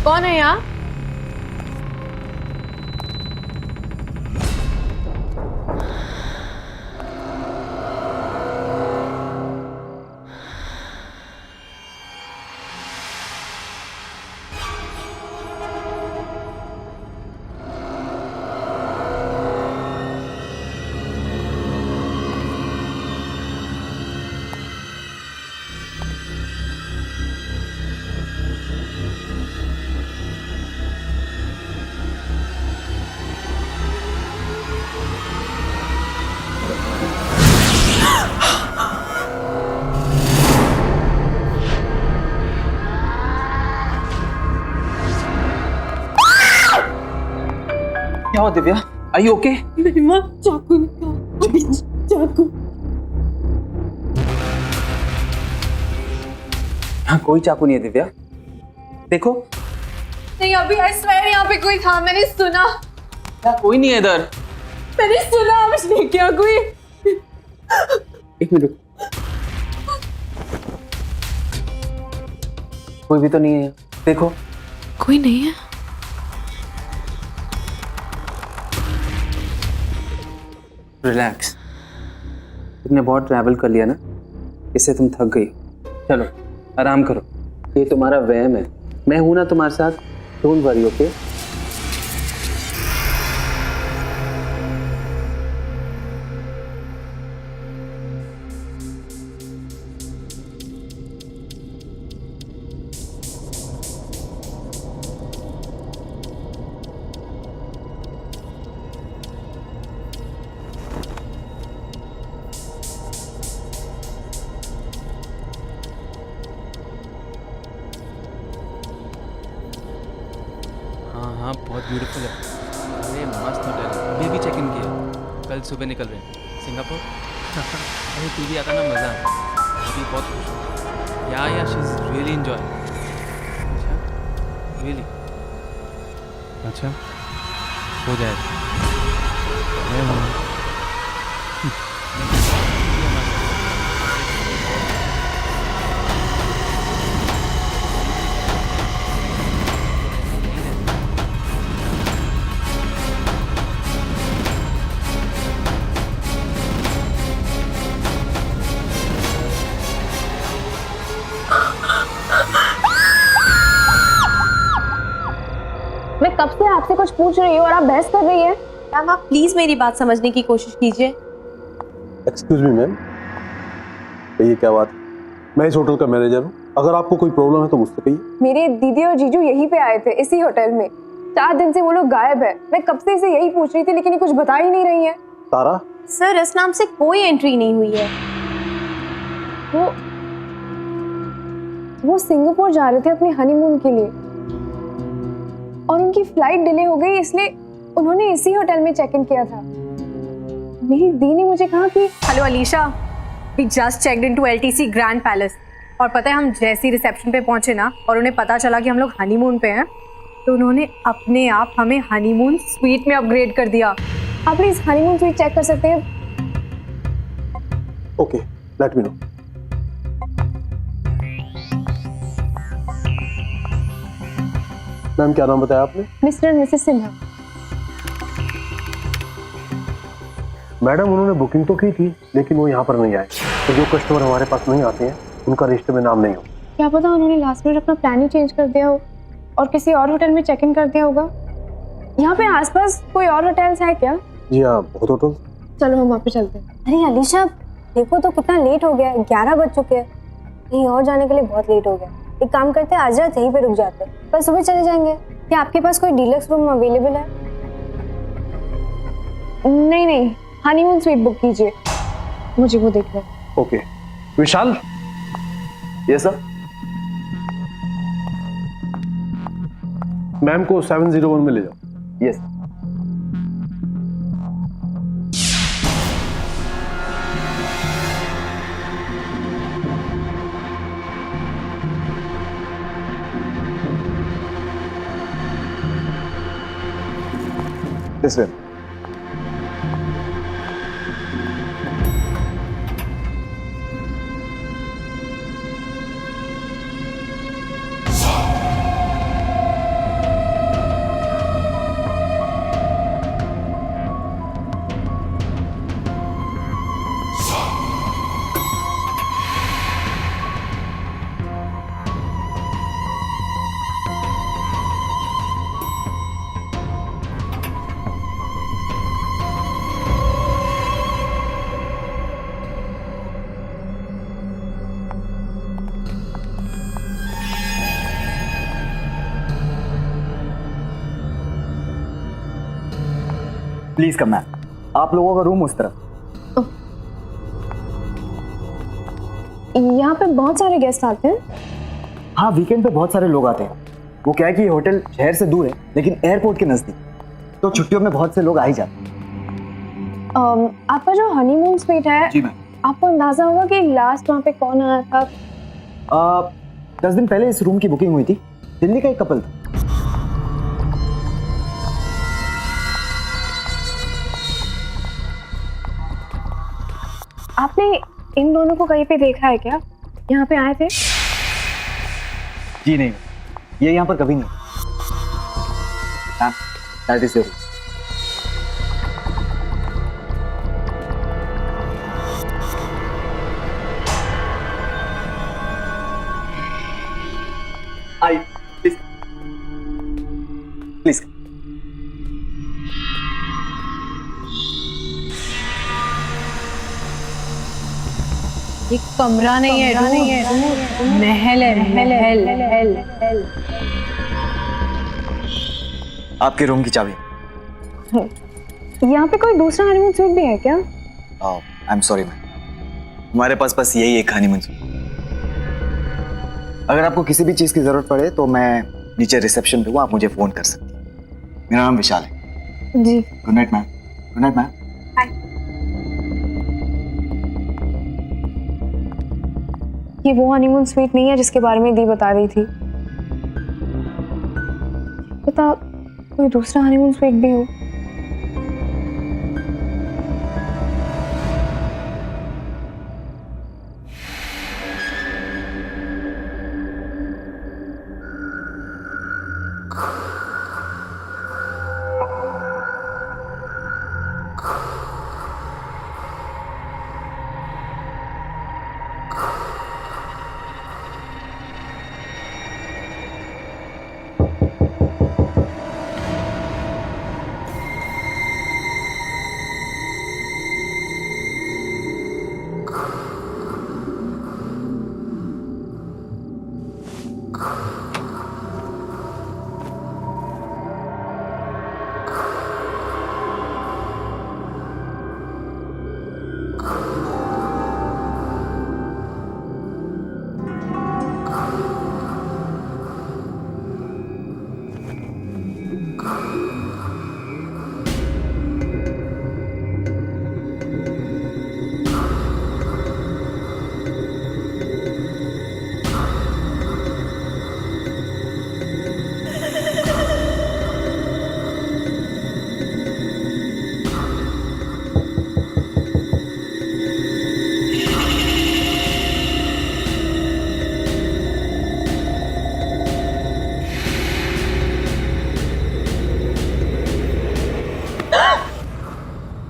कौन है यहाँ? क्या हो दिव्या, आर यू ओके? नहीं माँ, चाकू निकाल, अभी चाकू। यहाँ कोई चाकू नहीं है दिव्या, देखो। नहीं अभी, आई स्वेयर यहाँ पे कोई था, मैंने सुना। यहाँ कोई नहीं है इधर। मैंने सुना, उसने क्या कोई। एक मिनट, कोई भी तो नहीं है, देखो। कोई नहीं है। रिलैक्स। तुमने बहुत ट्रैवल कर लिया ना, इससे तुम थक गई। चलो आराम करो, ये तुम्हारा वहम है। मैं हूं ना तुम्हारे साथ, डोंट वरी, ओके? हाँ बहुत ब्यूटीफुल है। अरे मस्त होटल, अभी भी चेक इन किया, कल सुबह निकल रहे हैं सिंगापुर। अरे तू भी आता ना, मज़ा आता। अभी बहुत खुश हूँ। या शी इज़ रियली इन्जॉय। अच्छा रियली? अच्छा हो जाएगा। मैं हूँ। मैं कब से आपसे कुछ पूछ रही हूँ और आप बहस कर रही हैं। मैम आप प्लीज मेरी बात समझने की कोशिश कीजिए। एक्सक्यूज मी मैम, कहिए क्या बात है? मैं इस होटल का मैनेजर हूँ, अगर आपको कोई प्रॉब्लम है तो मुझसे कहिए। मेरे दीदी और जीजू यहीं पे आए थे, इसी होटल में। 4 दिन से वो लोग गायब है। मैं कब से इसे यही पूछ रही थी, लेकिन ये कुछ बता ही नहीं रही है। तारा? सर इस नाम से कोई एंट्री नहीं हुई है। वो सिंगापुर जा रहे थे अपने हनीमून के लिए और उनकी फ्लाइट डिले हो गई, इसलिए उन्होंने इसी होटल में चेक इन किया था। मेरी दी ने मुझे कहा कि hello Alisha, we just checked into LTC grand palace. और पता है हम जैसी रिसेप्शन पे पहुंचे ना और उन्हें पता चला कि हम लोग हनीमून पे हैं, तो उन्होंने अपने आप हमें हनीमून स्वीट में अपग्रेड कर दिया। आप प्लीज हनीमून स्वीट चेक कर सकते हैं? Okay, let me know. Ma'am क्या नाम बताया आपने? Mister and Mrs Sinha. Madam उन्होंने बुकिंग तो की थी, लेकिन वो यहाँ पर नहीं आए। तो जो कस्टमर हमारे पास नहीं आते हैं उनका रजिस्टर में नाम नहीं हो। क्या पता उन्होंने लास्ट मिनट अपना प्लान ही चेंज कर दिया हो और किसी और होटल में चेक इन कर दिया होगा। यहाँ पे आसपास कोई और होटल्स है क्या? जी हाँ, बहुत होटल। चलो हम वहाँ पे चलते हैं। अरे अलीशा देखो तो कितना लेट हो गया है, 11 बज चुके हैं। कहीं और जाने के लिए बहुत लेट हो गया। एक काम करते हैं, आज रात यहीं पे रुक जाते हैं, कल सुबह चले जाएंगे। क्या आपके पास कोई डीलक्स रूम अवेलेबल है? नहीं, हनीमून स्वीट बुक कीजिए, मुझे वो देखना है। Okay Vishal. Yes sir. Ma'am को 701 में ले जाओ। Yes. This way. Please come ma'am, आप लोगों का रूम उस तरफ। यहाँ पे बहुत सारे गेस्ट आते हैं। हाँ, वीकेंड पे बहुत सारे लोग आते हैं। वो क्या है कि ये होटल शहर से दूर है लेकिन एयरपोर्ट के नजदीक, तो छुट्टियों में बहुत से लोग आ ही जाते हैं। आपका जो हनीमून स्वीट है, जी मैम, आपको अंदाजा होगा कि लास्ट वहाँ पे कौन आया था? 10 दिन पहले इस रूम की बुकिंग हुई थी। दिल्ली का एक कपल था। आपने इन दोनों को कहीं पे देखा है क्या? यहाँ पे आए थे? जी नहीं, ये यहाँ पर कभी नहीं। Ma'am, that is your room. आइए प्लीज प्लीज। ये कमरा नहीं है, महल है, महल। आपके रूम की चाबी। यहाँ पे कोई दूसरा हनीमून स्वीट भी है क्या? आई एम सॉरी मैम, हमारे पास बस यही एक हनीमून स्वीट। अगर आपको किसी भी चीज की जरूरत पड़े तो मैं नीचे रिसेप्शन पे हूँ, आप मुझे फोन कर सकती हैं। मेरा नाम विशाल है। जी। Good night ma'am. Good night ma'am. ये वो हनीमून स्वीट नहीं है जिसके बारे में दी बता रही थी। पता कोई दूसरा हनीमून स्वीट भी हो।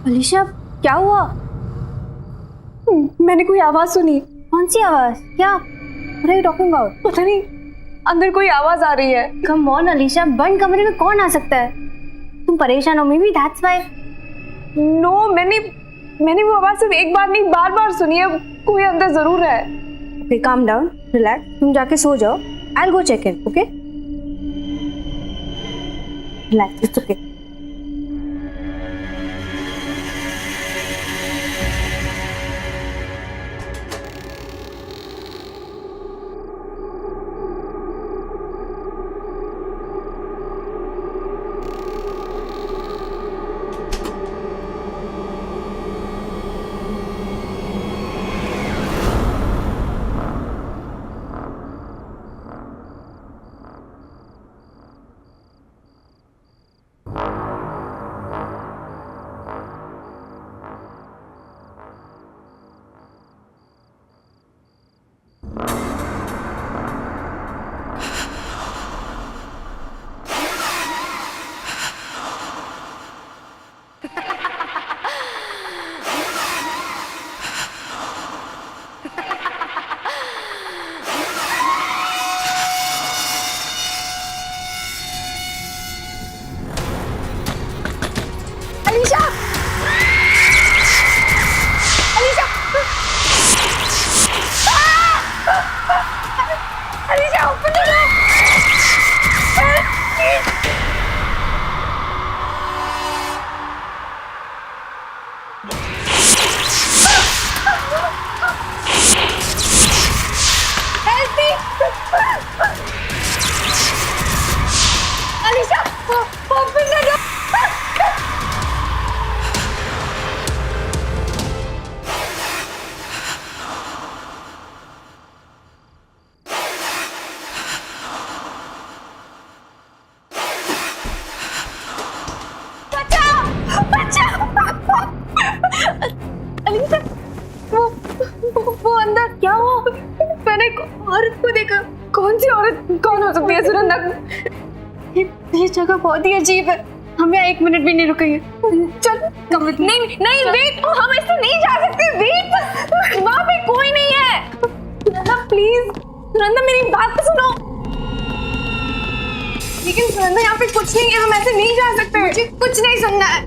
अलीशा क्या हुआ? मैंने कोई आवाज सुनी। कौन सी आवाज? क्या? What are you talking about? पता नहीं, अंदर कोई आवाज आ रही है। Come on अलीशा, बंद कमरे में कौन आ सकता है? तुम परेशान हो, may be that's why। No, मैंने वो आवाज सिर्फ एक बार नहीं बार-बार सुनी है। कोई अंदर जरूर है। Okay, calm down, relax. तुम जाके सो जाओ। I'll go check in, okay? Relax, it's okay. वो अंदर क्या हुआ? मैंने एक औरत को देखा। कौन सी औरत? कौन हो सकती है सुनंदा? ये जगह बहुत ही अजीब है। हम यहाँ 1 मिनट भी नहीं रुकेंगे। चल नहीं नहीं वेट, हम ऐसे नहीं जा सकते। वेट, वहाँ पे कोई नहीं है। सुनंदा प्लीज, सुनंदा मेरी बात तो सुनो। लेकिन सुनंदा यहाँ पे कुछ नहीं है, हम ऐसे नहीं जा सकते। मुझे कुछ नहीं सुनना है।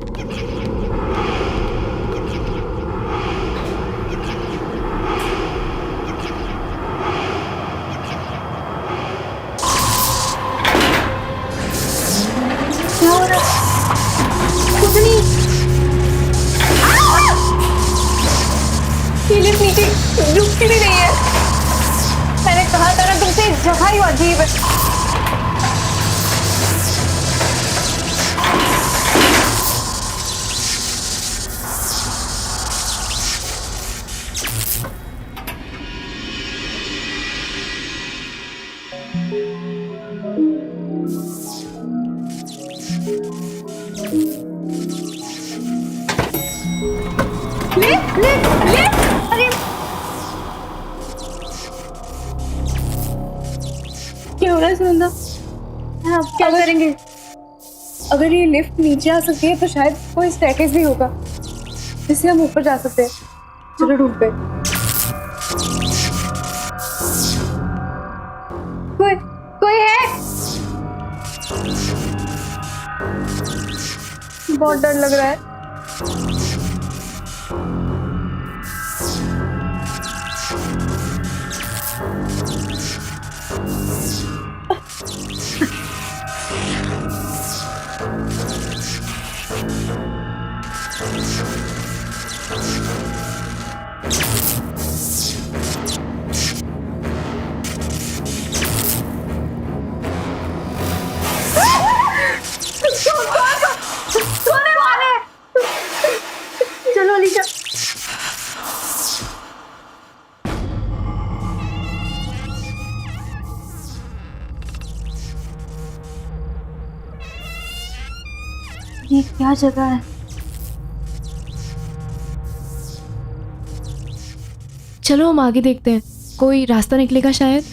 क्या हो रहा है? कुछ नहीं। ये लिफ्ट नीचे रुकती भी नहीं है। मैंने कहा था ना तुमसे, जगह ही अजीब है। अरे क्या हो रहा है सुनंदा? आप क्या करेंगे? अगर ये लिफ्ट नीचे आ सकती है तो शायद कोई स्टेयरकेस भी होगा जिससे हम ऊपर जा सकते हैं। चलो ढूंढते। कोई है? बहुत डर लग रहा है। चलो अलीशा। ये क्या जगह है? चलो हम आगे देखते हैं, कोई रास्ता निकलेगा शायद।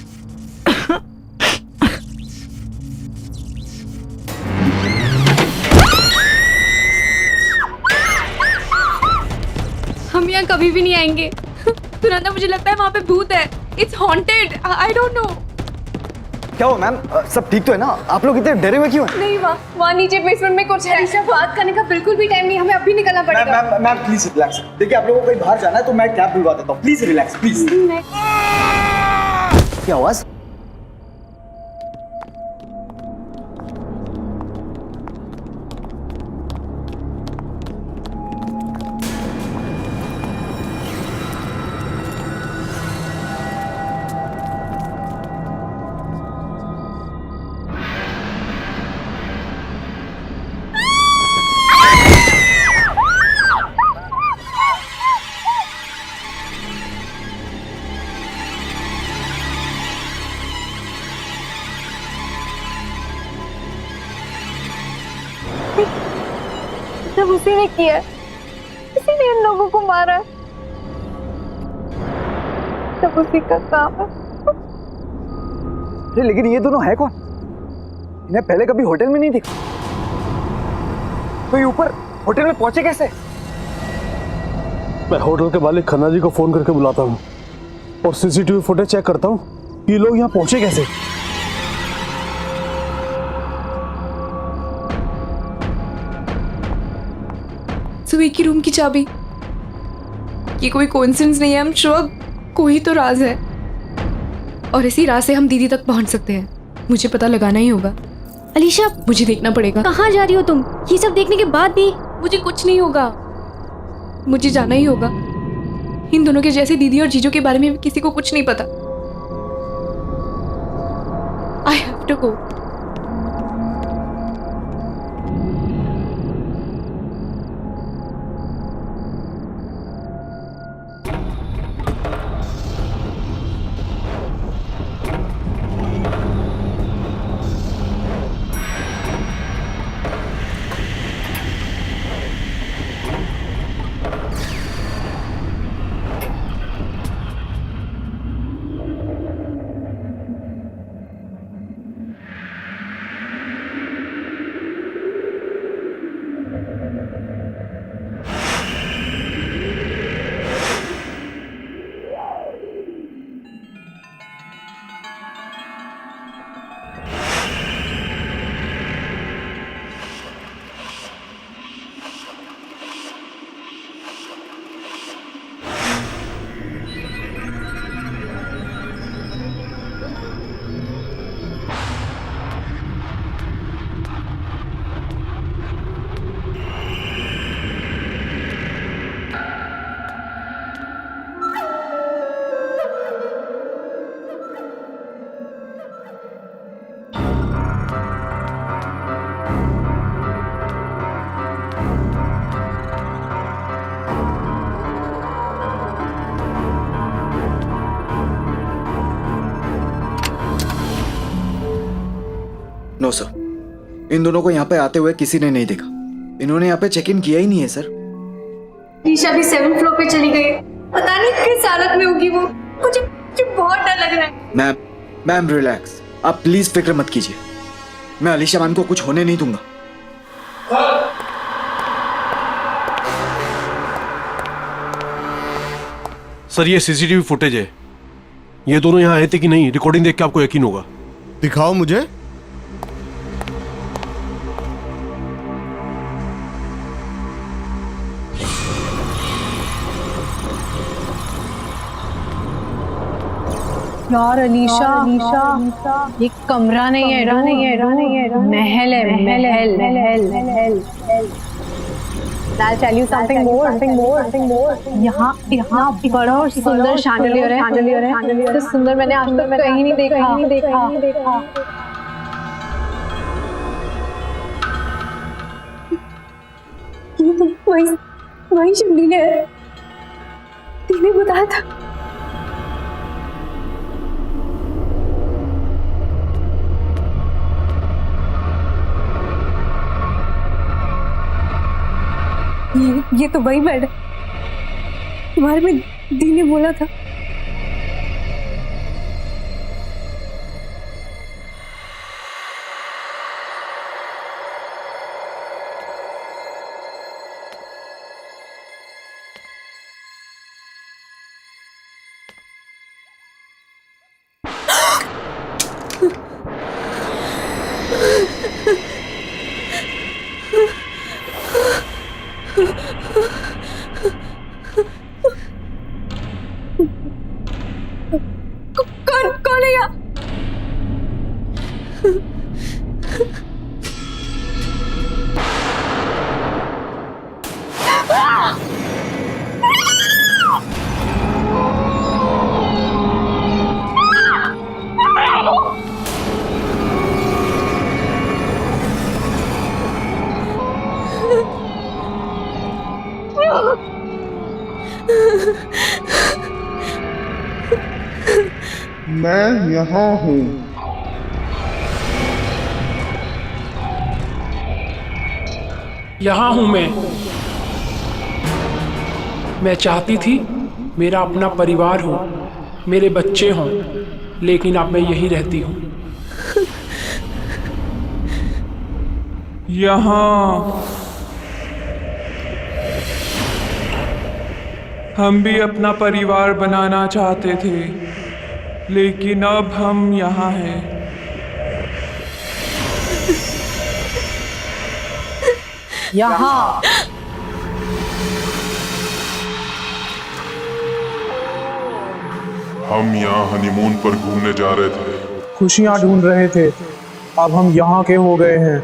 हम यहाँ कभी भी नहीं आएंगे। सुनंदा, मुझे लगता है वहाँ पे भूत है। It's haunted. I don't know. क्या हुआ मैम? सब ठीक तो है ना? आप लोग इतने डरे हुए क्यों हैं? नहीं, वहाँ नीचे बेसमेंट में कुछ है। अलीशा, बात करने का बिल्कुल भी टाइम नहीं, हमें अभी निकलना पड़ेगा। Ma'am please relax. देखिए, आप लोगों को कहीं बाहर जाना है तो मैं कैब बुलवा देता हूँ। Please relax, please. क्या आवाज? सब उसी ने किया, उसी ने इन लोगों को मारा। सब उसी का काम है। लेकिन ये दोनों है कौन? इन्हें पहले कभी होटल में नहीं देखा। तो ये ऊपर होटल में पहुंचे कैसे? मैं होटल के मालिक खन्ना जी को फोन करके बुलाता हूँ और सीसीटीवी फुटेज चेक करता हूँ कि ये लोग यहाँ पहुंचे कैसे। सुबह की रूम की चाबी, ये कोई कोइंसिडेंस नहीं है। हम श्योर कोई तो राज है, और इसी राज से हम दीदी तक पहुंच सकते हैं। मुझे पता लगाना ही होगा। अलीशा, मुझे देखना पड़ेगा। कहाँ जा रही हो तुम? ये सब देखने के बाद भी मुझे कुछ नहीं होगा, मुझे जाना ही होगा। इन दोनों के जैसे दीदी और जीजू के बारे में किसी को कुछ नहीं पता। I have to go. No sir, इन दोनों को यहाँ पे आते हुए किसी ने नहीं देखा। इन्होंने यहाँ पे चेक इन किया ही नहीं है सर। ईशा भी 7th फ्लोर पे चली गई, पता नहीं किस हालत में होगी वो। मुझे बहुत डर लग रहा है। मैम रिलैक्स, आप प्लीज फिक्र मत कीजिए। मैं अलीशा मैम को कुछ होने नहीं दूंगा। सर ये सीसीटीवी फुटेज है। ये दोनों यहाँ आए थे कि नहीं, रिकॉर्डिंग देख के आपको यकीन होगा। दिखाओ मुझे। यार अलीशा, ये कमरा नहीं है, महल है। I'll tell you something more. यहाँ बड़ा और सुंदर शैंडलियर है। तो सुंदर मैंने आज तक कहीं नहीं देखा। ये तो वही शैंडलियर है, तूने बताया था। ये तो वही बेड है तुम्हारे में दी ने बोला था। कौन है यहाँ? मैं यहाँ हूँ। यहाँ हूँ मैं चाहती थी मेरा अपना परिवार हो, मेरे बच्चे हों, लेकिन अब मैं यहीं रहती हूँ। यहाँ हम भी अपना परिवार बनाना चाहते थे, लेकिन अब हम यहाँ हैं। यहाँ हम यहाँ हनीमून पर घूमने जा रहे थे, खुशियाँ ढूंढ रहे थे, अब हम यहाँ के हो गए हैं।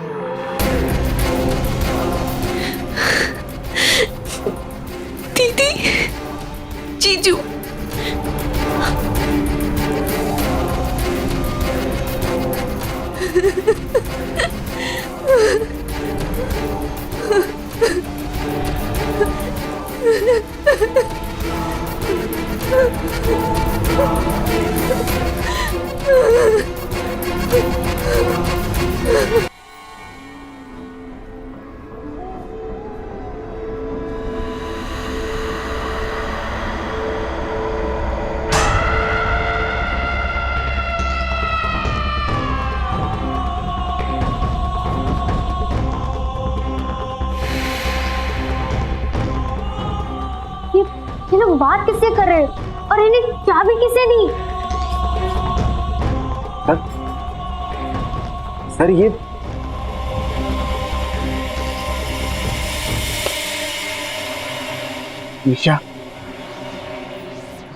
दीदी, जीजू, ये लोग बात किससे कर रहे हैं और इन्हें चाबी किसने दी? सर ये निशा,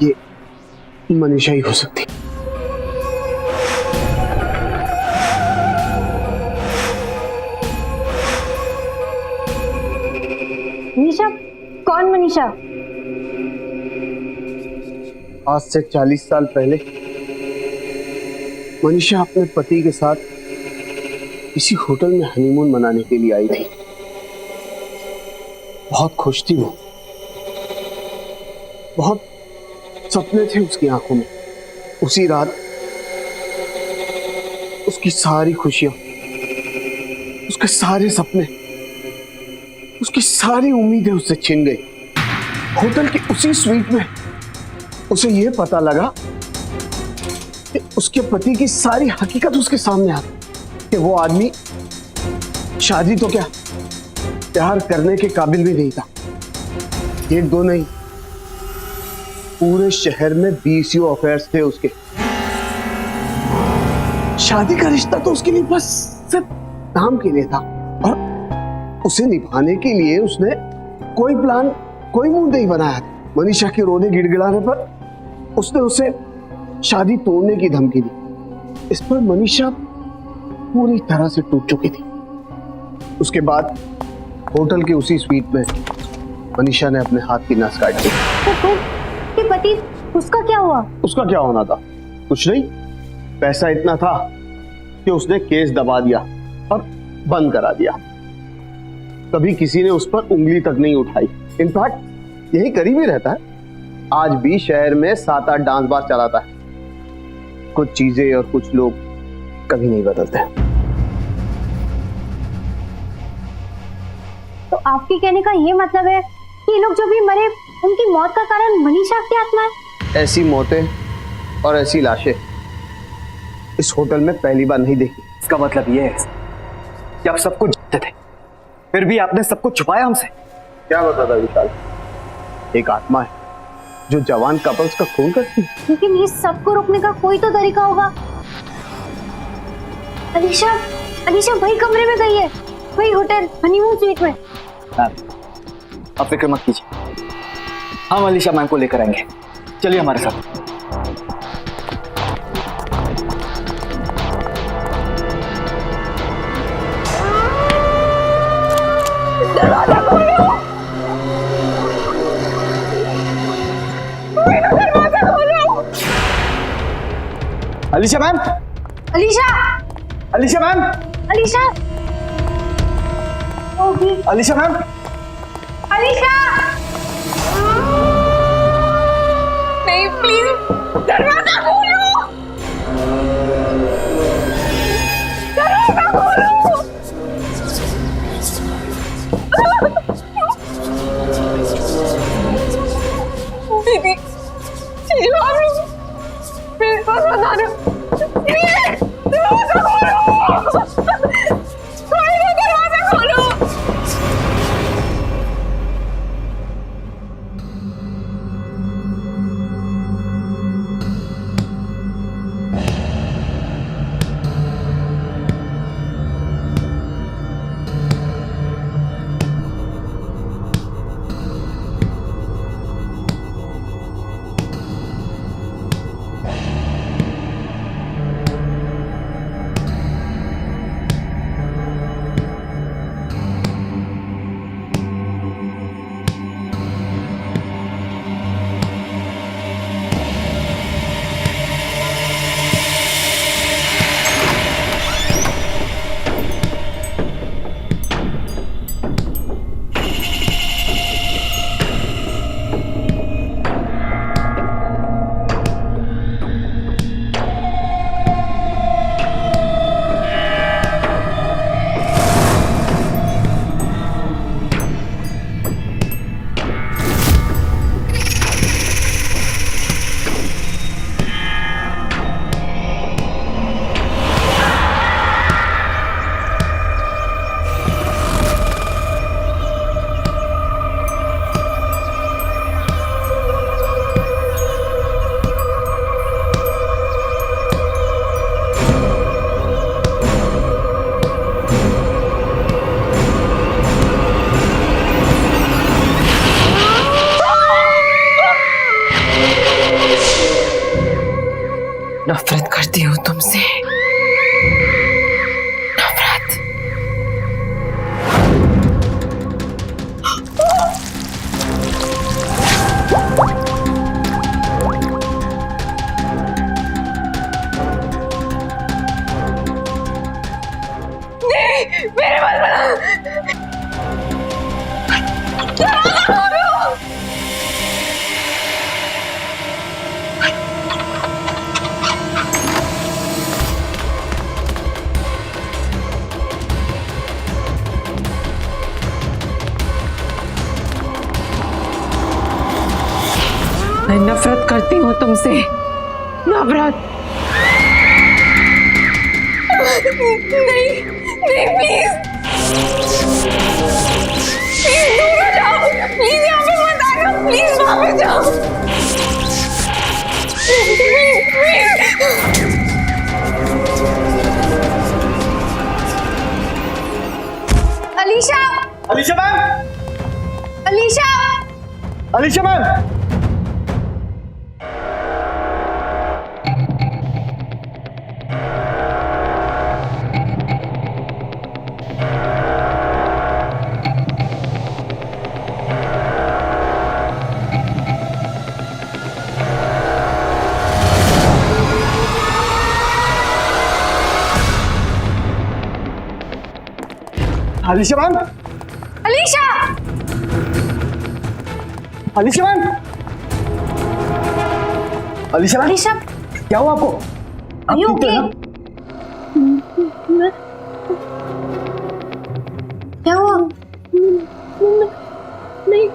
ये मनीषा ही हो सकती। मनीषा? कौन मनीषा? आज से 40 साल पहले मनीषा अपने पति के साथ इसी होटल में हनीमून मनाने के लिए आई थी। बहुत खुश थी वो, बहुत सपने थे उसकी आंखों में। उसी रात उसकी सारी खुशियां उसके सारे सपने, उसकी सारी उम्मीदें उससे छिन गई। होटल की उसी स्वीट में उसे यह पता लगा कि उसके पति की सारी हकीकत उसके सामने आ गई कि वो आदमी शादी तो क्या, प्यार करने के काबिल भी नहीं था। एक दो नहीं, पूरे शहर में 20 अफेयर्स थे उसके। शादी का रिश्ता तो उसके लिए बस सिर्फ नाम के लिए था, और उसे निभाने के लिए उसने कोई प्लान, कोई मूड नहीं बनाया था। मनीषा के रोने गिड़गिड़ाने पर उसने उसे शादी तोड़ने की धमकी दी। इस पर मनीषा पूरी तरह से टूट चुकी थी। उसके बाद होटल के उसी स्वीट में मनीषा ने अपने हाथ की नस काट दी। तो पति, उसका क्या हुआ? उसका क्या होना था? कुछ नहीं, पैसा इतना था कि उसने केस दबा दिया और बंद करा दिया। कभी किसी ने उस पर उंगली तक नहीं उठाई। इनफैक्ट यही करीब ही रहता है। आज भी शहर में 7-8 डांस बार चलाता है। कुछ चीजें और कुछ लोग कभी नहीं बदलते। तो आपके कहने का ये मतलब है कि ये लोग जो भी मरे, उनकी मौत का कारण मनीषा की आत्मा है? ऐसी मौतें और ऐसी लाशें इस होटल में पहली बार नहीं देखी। इसका मतलब ये है कि आप सबको जानते थे, फिर भी आपने सबको छुपाया हमसे। क्या मतलब है विशाल? एक आत्मा है जो जवान कपल्स का खून करती है। लेकिन ये सबको रोकने का कोई तो तरीका होगा। अलीशा, अलीशा वही कमरे में गई है, वही होटल हनीमून स्वीट में। आप फिक्र मत कीजिए, हम अलीशा मैम को लेकर आएंगे। चलिए हमारे साथ। दरवाजा खोलो! दरवाजा खोलो! अलीशा मैम! अलीशा! अलीशा मैम! अलीशा! होगी। अलीशा मैम! अलीशा! नहीं, प्लीज दरवाजा खोलो! दरवाजा खोलो! दीदी, चिल्ला रही हूँ, मेरे पास बता रहे हो। दरवाजा खोलो! दरवाजा खोलो! नफरत करती हूँ तुमसे, नफरत। नहीं, मेरे बाल बना। मैं नफरत करती हूँ तुमसे, नफरत। नहीं नहीं प्लीज प्लीज दूर हो जाओ, प्लीज यहाँ पे मत आना, प्लीज वहाँ पे जाओ, Alisha, Alisha ma'am, Alisha, Alisha ma'am. Alisha ma'am, Alisha, Alisha ma'am, Alisha ma'am, Alisha, क्या हुआ आपको? Are you okay? क्या हुआ? नहीं।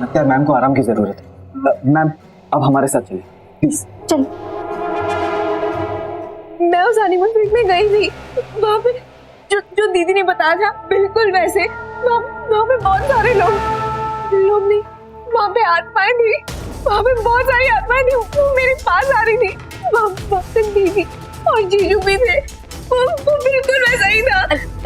लगता है मैम को आराम की जरूरत है। मैम अब हमारे साथ चलिए प्लीज। चल। मैं उस हनीमून ट्रिप में गई थी, वहाँ पे जो दीदी ने बताया था बिल्कुल वैसे, वहाँ पे बहुत सारे लोग नहीं, वहाँ पे आत्माएं थी, वहाँ पे बहुत सारी आत्माएं थी, वो मेरे पास आ रही थी, वहाँ पे दीदी और जीजू भी थे, वो बिल्कुल वैसा ही था।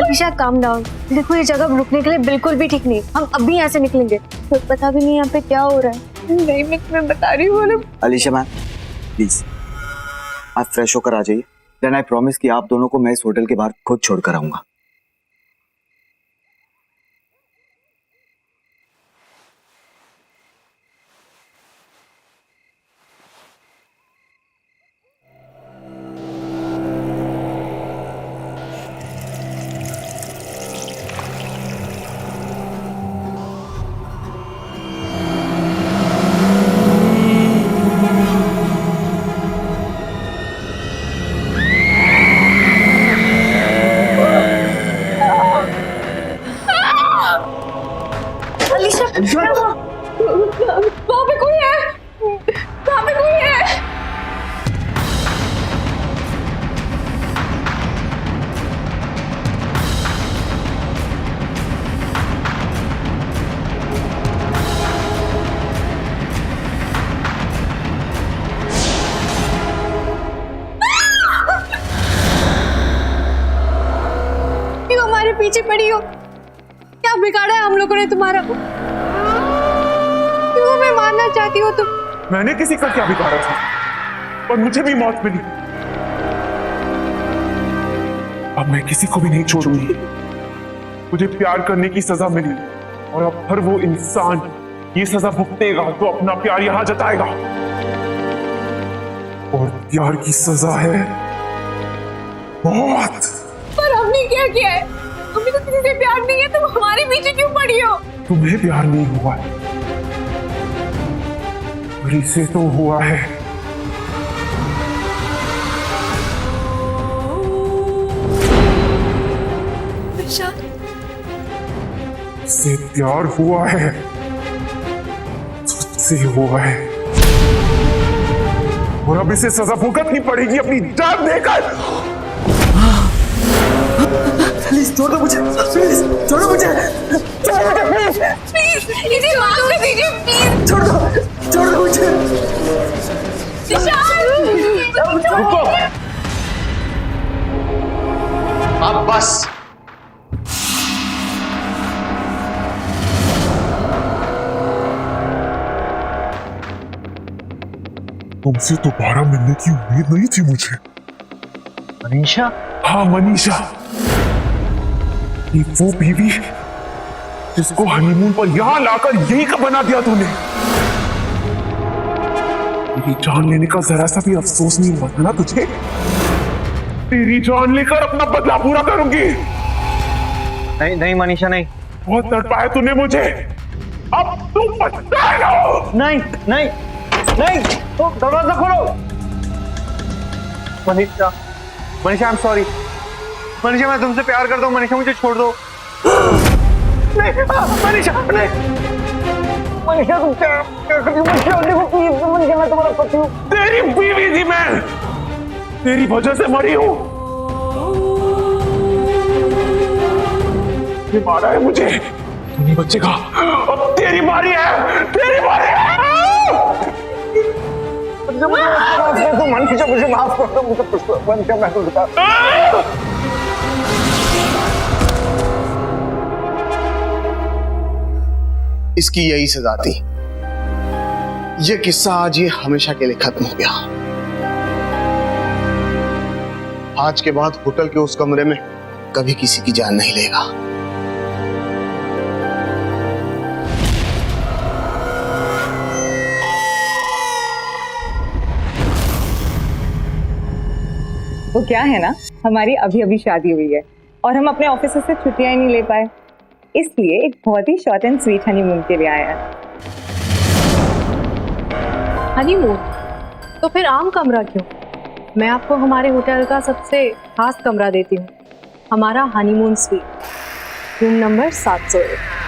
अलीशा काम डाउन, देखो ये जगह रुकने के लिए बिल्कुल भी ठीक नहीं, हम अभी यहाँ से निकलेंगे, तो पता भी नहीं यहाँ पे क्या हो रहा है। नहीं मैं तुम्हें बता रही हूँ। अलीशा मैम प्लीज आप फ्रेश होकर आ जाइए, देन आई प्रॉमिस कि आप दोनों को मैं इस होटल के बाहर खुद छोड़कर आऊंगा। वहाँ पे कोई है, वहाँ पे कोई है। क्यों हमारे पीछे पड़ी हो? क्या बिगाड़ा है हम लोगों ने तुम्हारा? क्यों हमें मारना चाहती हो तुम? मैंने किसी का क्या बिगाड़ा था, पर मुझे भी मौत मिली। अब मैं किसी को भी नहीं छोड़ूंगी। मुझे प्यार करने की सजा मिली और अब हर वो इंसान ये सजा भुगतेगा तो अपना प्यार यहां जताएगा। और प्यार की सजा है मौत। पर हमने क्या किया है? हमें तो किसी से प्यार नहीं है, तुम हमारे पीछे क्यों पड़ी हो? तुम्हें प्यार नहीं हुआ है, पर इसे तो हुआ है। इससे प्यार हुआ है, तुझसे हुआ है, और अब इसे सजा भुगतनी पड़ेगी अपनी जान देकर। प्लीज छोड़ दो मुझे, प्लीज छोड़ो मुझे, प्लीज इसे माफ कर दीजिए, प्लीज छोड़ दो मुझे। रुको, अब बस। तुमसे दोबारा मिलने की उम्मीद नहीं थी मुझे। मनीषा? हाँ मनीषा, ये वो बीवी जिसको हनीमून पर यहां लाकर यही का बना दिया तूने। मेरी जान लेने का जरा सा भी अफसोस नहीं हुआ ना तुझे? तेरी जान लेकर अपना बदला पूरा करूंगी। नहीं नहीं मनीषा नहीं। बहुत तड़पाया तूने मुझे, अब तू पछताएगा। नहीं नहीं नहीं, तो दरवाजा खोलो। Manisha, Manisha I am sorry. Manisha मैं तुमसे प्यार करता हूँ, मनीषा मुझे छोड़ दो। नहीं मनीषा नहीं। मनीषा तुम क्या कर रही हो? मनीषा देखो प्लीज, मनीषा मैं तुम्हारा पति हूँ। तेरी बीवी थी मैं, तेरी वजह से मरी हूँ। ये मारा है मुझे, तू नहीं बचेगा। अब तेरी बारी है, तेरी बारी है। मनीषा मुझे माफ कर दो, मुझे मनीषा मैं तो इसकी यही सजा थी। ये किस्सा आज ये हमेशा के लिए खत्म हो गया। आज के बाद होटल के उस कमरे में कभी किसी की जान नहीं लेगा। वो क्या है ना, हमारी अभी अभी शादी हुई है और हम अपने ऑफिस से छुट्टियां ही नहीं ले पाए, इसलिए एक बहुत ही शॉर्ट एंड स्वीट हनीमून के लिए आया है। हनीमून? तो फिर आम कमरा क्यों? मैं आपको हमारे होटल का सबसे खास कमरा देती हूँ, हमारा हनीमून स्वीट, रूम नंबर 701।